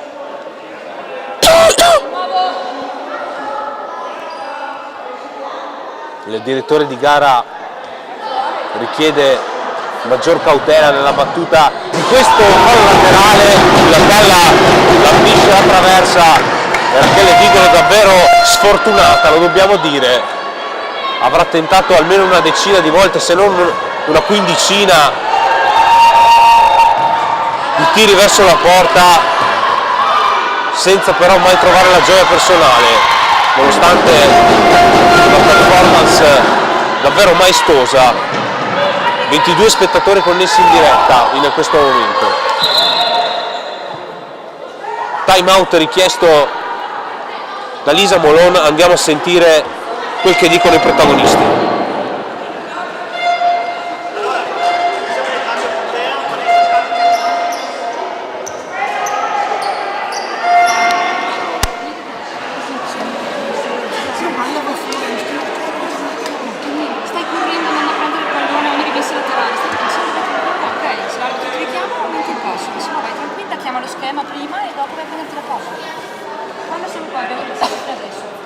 Il direttore di gara richiede maggior cautela nella battuta di questo fallo laterale, la palla lambisce la traversa e Rachele Vigolo è davvero sfortunata, lo dobbiamo dire. Avrà tentato almeno una decina di volte, se non una quindicina, di tiri verso la porta, senza però mai trovare la gioia personale, nonostante una performance davvero maestosa. 22 spettatori connessi in diretta in questo momento. Time out richiesto da Lisa Molon, andiamo a sentire quel che dicono i protagonisti. Chiama lo schema prima e dopo vai a prenderti la palla. Quando siamo qua abbiamo adesso.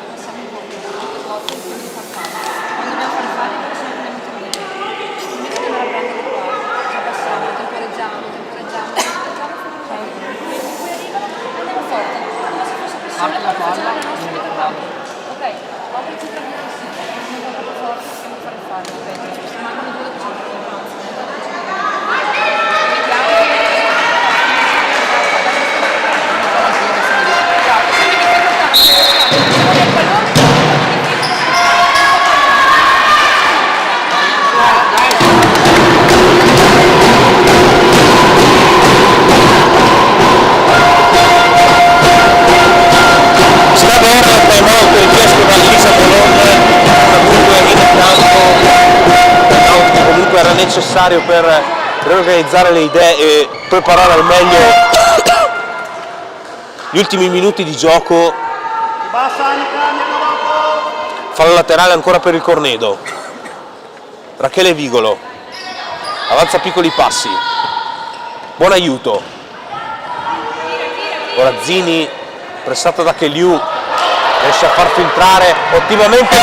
necessario per riorganizzare le idee e preparare al meglio gli ultimi minuti di gioco. Fallo laterale ancora per il Cornedo. Rachele Vigolo avanza a piccoli passi, buon aiuto. Ora Zini, pressato da Cheliu, riesce a far filtrare ottimamente il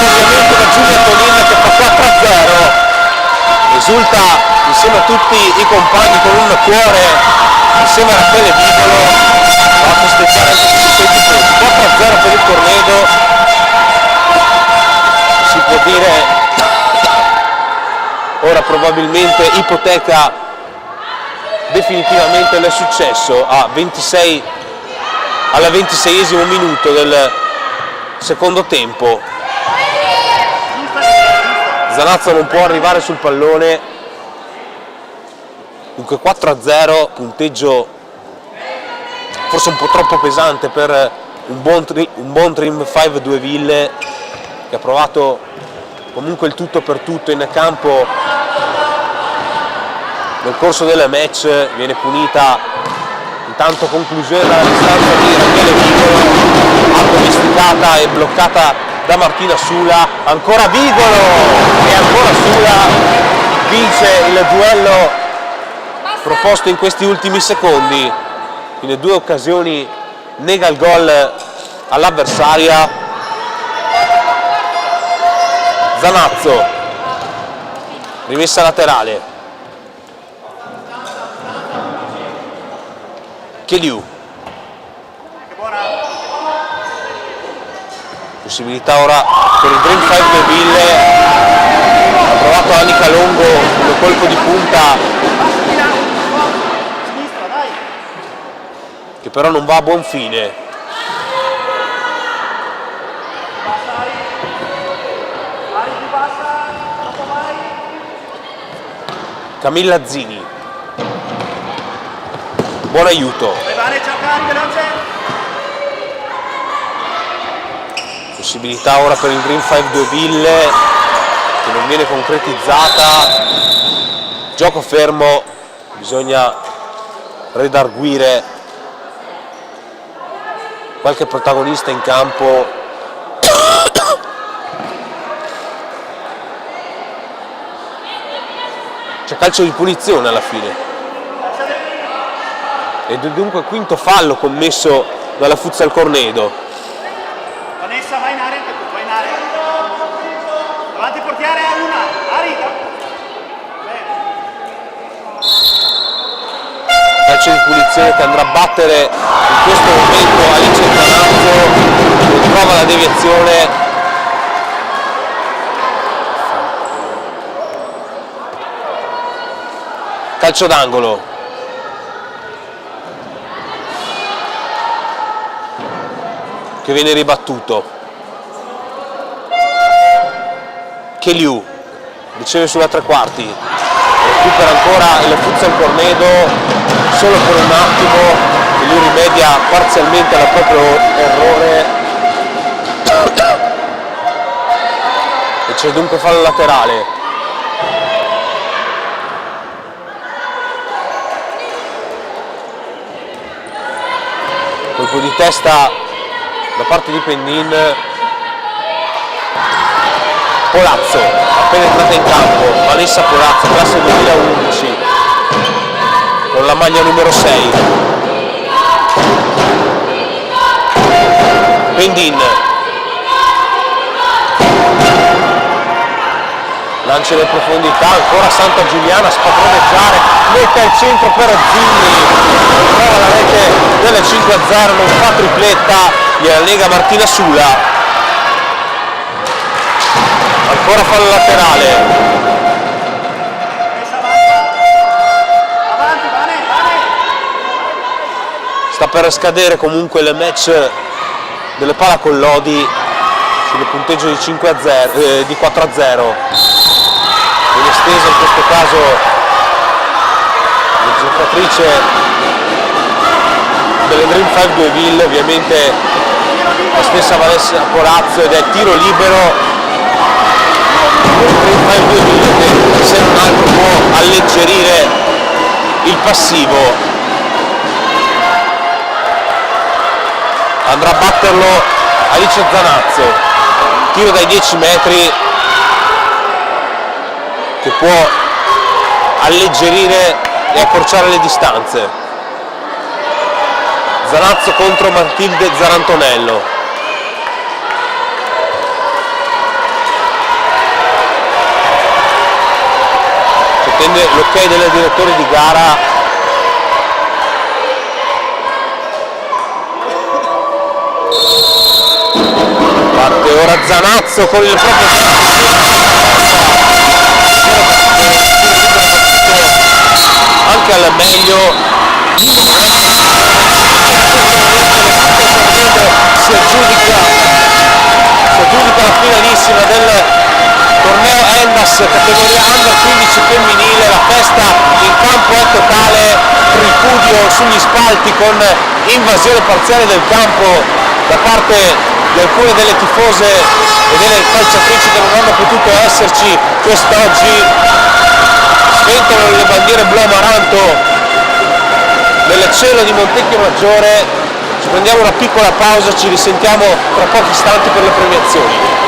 ovviamente da Giulia Tonin che fa 4-0. Esulta insieme a tutti i compagni con un cuore, insieme a Rachele Vigolo, va a festeggiare anche questi punti. 4-0 per il Cornedo, si può dire ora probabilmente ipoteca definitivamente il successo alla 26esimo minuto del secondo tempo. Zanazzo non può arrivare sul pallone, dunque 4-0, punteggio forse un po' troppo pesante per un buon Trim 5 2 Ville, che ha provato comunque il tutto per tutto in campo nel corso del match. Viene punita intanto, conclusione dalla distanza di Rachele Vigolo, addomesticata e bloccata da Martina Sula. Ancora Vigolo e ancora Sula vince il duello proposto in questi ultimi secondi. In le due occasioni nega il gol all'avversaria. Zanazzo, rimessa laterale, Cheliu, possibilità ora per il Dream 5 del Ville, ha provato Annika Longo con colpo di punta che però non va a buon fine. Camilla Zini, buon aiuto, possibilità ora per il Green 5 2 Ville che non viene concretizzata, gioco fermo, bisogna redarguire qualche protagonista in campo. C'è calcio di punizione alla fine ed è dunque quinto fallo commesso dalla Futsal Cornedo. Vanessa, vai in area anche tu, vai in area. Davanti portiere a una, Arica. Calcio di punizione che andrà a battere in questo momento Alice Granazzo, che trova la deviazione. Calcio d'angolo, che viene ribattuto. Cheliu riceve sulla tre quarti, recupera ancora il Futsal Cornedo solo per un attimo e lui rimedia parzialmente al proprio errore e c'è dunque fallo laterale. Colpo di testa da parte di Pendin. Polazzo, appena entrata in campo, Vanessa Polazzo, classe 2011, con la maglia numero 6. Pendin. Lancia in profondità, ancora Santa Giuliana, spadroneggiare, mette al centro per Zilli, trova la rete delle 5-0, non fa tripletta, gliela nega Martina Sula. Ancora fallo laterale. Sta per scadere comunque il match delle pala Collodi sul punteggio di 5-0, di 4-0. Viene estesa in questo caso la giocatrice delle Dream 5 2 Ville, ovviamente la stessa Vanessa Polazzo, ed è tiro libero. Fai 2 minuti che se non altro può alleggerire il passivo. Andrà a batterlo Alice Zanazzo, tiro dai 10 metri che può alleggerire e accorciare le distanze. Zanazzo contro Matilde Zarantonello. Attende l'ok del direttore di gara. Parte ora Zanazzo con il proprio anche al meglio. Si aggiudica la finalissima del torneo Endas categoria Under 15 femminile. La festa in campo è totale, tripudio sugli spalti con invasione parziale del campo da parte di alcune delle tifose e delle calciatrici che non hanno potuto esserci quest'oggi. Sventolano le bandiere blu amaranto nel cielo di Montecchio Maggiore. Ci prendiamo una piccola pausa, ci risentiamo tra pochi istanti per le premiazioni.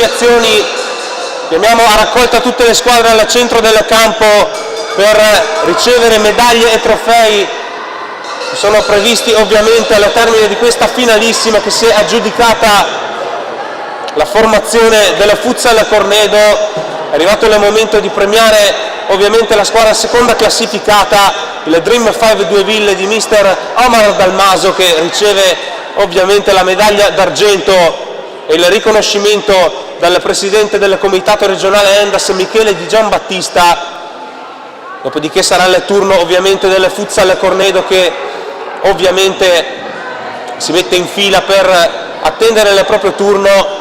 Azioni, chiamiamo a raccolta tutte le squadre al centro del campo per ricevere medaglie e trofei che sono previsti ovviamente al termine di questa finalissima che si è aggiudicata la formazione della Futsal Cornedo. È arrivato il momento di premiare ovviamente la squadra seconda classificata, il Dream 5 Dueville di mister Omar Dalmaso, che riceve ovviamente la medaglia d'argento e il riconoscimento dal presidente del comitato regionale Endas Michele Di Giambattista. Dopodiché sarà il turno ovviamente del Futsal Cornedo, che ovviamente si mette in fila per attendere il proprio turno,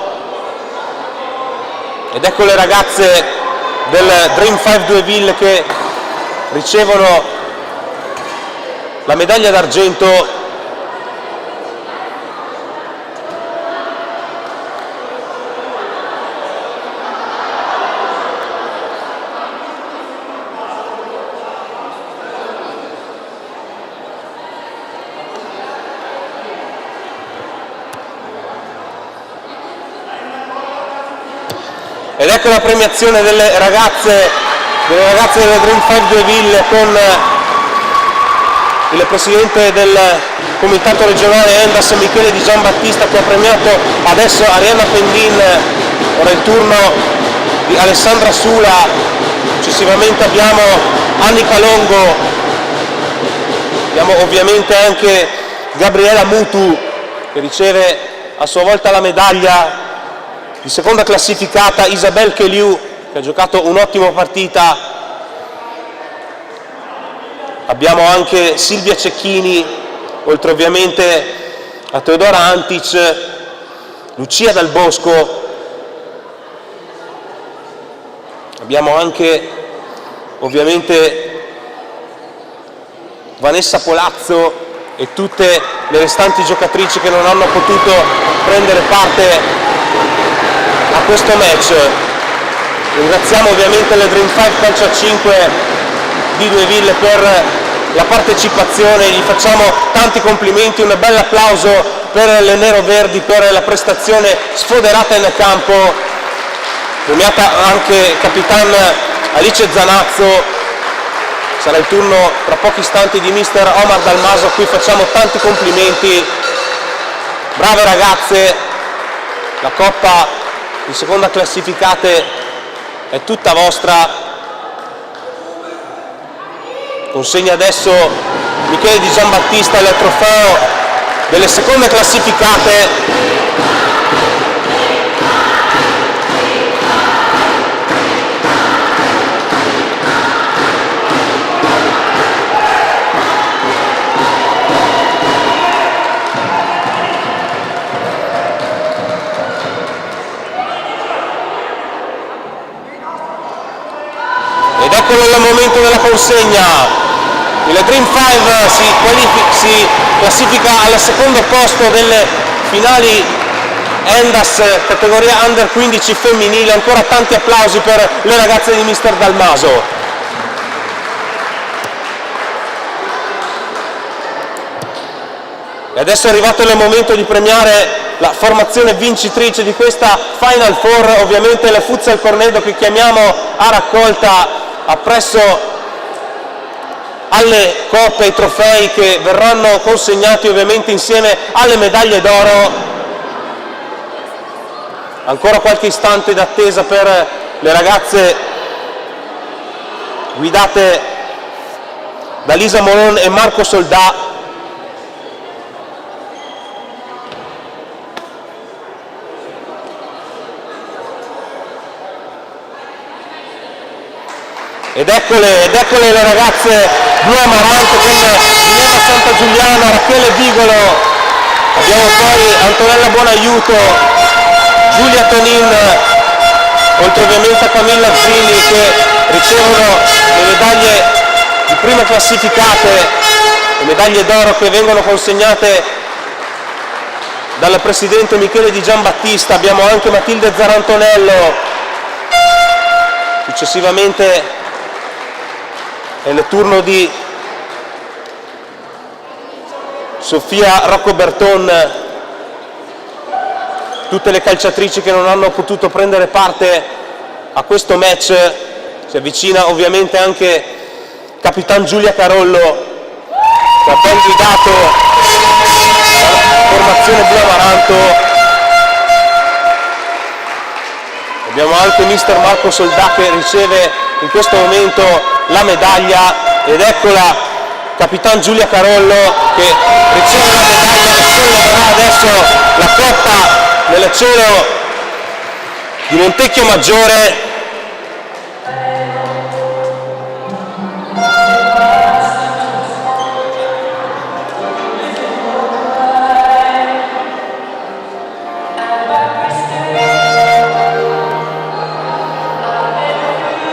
ed ecco le ragazze del Dream 5 Dueville che ricevono la medaglia d'argento. Ed ecco la premiazione delle ragazze del Dream 5 Dueville, con il presidente del comitato regionale Endas Michele Di Giambattista, che ha premiato adesso Arianna Pendin. Ora il turno di Alessandra Sula, successivamente abbiamo Annika Longo, abbiamo ovviamente anche Gabriela Mutu, che riceve a sua volta la medaglia di seconda classificata, Isabel Cheliu, che ha giocato un'ottima partita. Abbiamo anche Silvia Cecchini, oltre ovviamente a Teodora Antic, Lucia Dal Bosco. Abbiamo anche ovviamente Vanessa Polazzo e tutte le restanti giocatrici che non hanno potuto prendere parte a questo match. Ringraziamo ovviamente le Dream 5 calcio a 5 di Dueville per la partecipazione, gli facciamo tanti complimenti, un bel applauso per le neroverdi per la prestazione sfoderata in campo. Premiata anche capitan Alice Zanazzo. Sarà il turno tra pochi istanti di mister Omar Dalmaso, a cui facciamo tanti complimenti. Brave ragazze, la coppa di seconda classificate è tutta vostra. Consegna adesso Michele Di Giambattista il trofeo delle seconde classificate. Ed eccolo il momento della consegna. Il Dream 5 si classifica al secondo posto delle finali Endas categoria Under 15 femminile. Ancora tanti applausi per le ragazze di mister Dalmaso. E adesso è arrivato il momento di premiare la formazione vincitrice di questa Final Four, ovviamente le Futsal Cornedo, che chiamiamo a raccolta appresso alle coppe e ai trofei che verranno consegnati ovviamente insieme alle medaglie d'oro. Ancora qualche istante d'attesa per le ragazze guidate da Lisa Moron e Marco Soldà. Ed eccole le ragazze blu amarante con Milena Santa Giuliana, Rachele Vigolo. Abbiamo poi Antonella Buonaiuto, Giulia Tonin, oltre ovviamente a Camilla Zilli, che ricevono le medaglie di prima classificate, le medaglie d'oro che vengono consegnate dal presidente Michele Di Giambattista. Abbiamo anche Matilde Zarantonello. Successivamente è il turno di Sofia Rocco Berton. tutte le calciatrici che non hanno potuto prendere parte a questo match. Si avvicina ovviamente anche Capitan Giulia Carollo, che ha ben guidato la formazione blu amaranto. Abbiamo anche mister Marco Soldà che riceve in questo momento la medaglia, ed eccola Capitan Giulia Carollo che riceve la medaglia e solleverà adesso la coppa nel cielo di Montecchio Maggiore.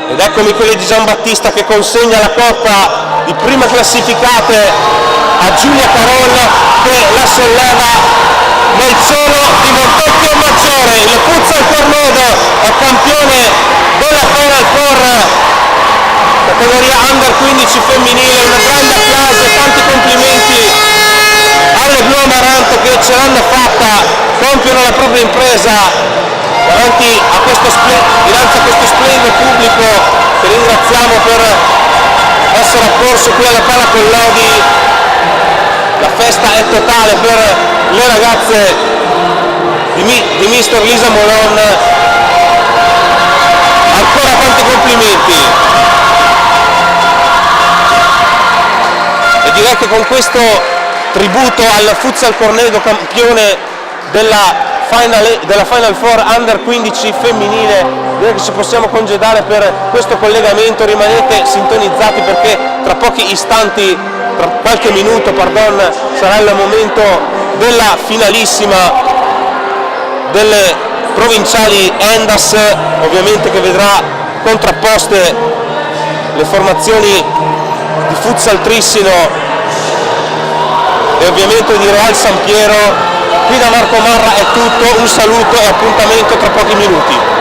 Ed ecco Michele Di Giambattista che consegna la coppa di prime classificate a Giulia Carollo, che la solleva nel cielo di Montecchio Maggiore. Il Futsal Cornedo è campione della Final Four categoria Under 15 femminile. Un grande applauso e tanti complimenti alle blu amaranto che ce l'hanno fatta, compiono la propria impresa dinanzi a questo splendido pubblico che ringraziamo per essere accorso qui alla Pala Collodi. La festa è totale per le ragazze di mister Lisa Molon. Ancora tanti complimenti, e direi che con questo tributo al Futsal Cornedo, campione della Final Four Under 15 femminile, direi che ci possiamo congedare per questo collegamento. Rimanete sintonizzati perché tra pochi istanti, tra qualche minuto, sarà il momento della finalissima delle provinciali Endas, ovviamente, che vedrà contrapposte le formazioni di Futsal Trissino e ovviamente di Real San Piero. Qui da Marco Marra è tutto, un saluto e appuntamento tra pochi minuti.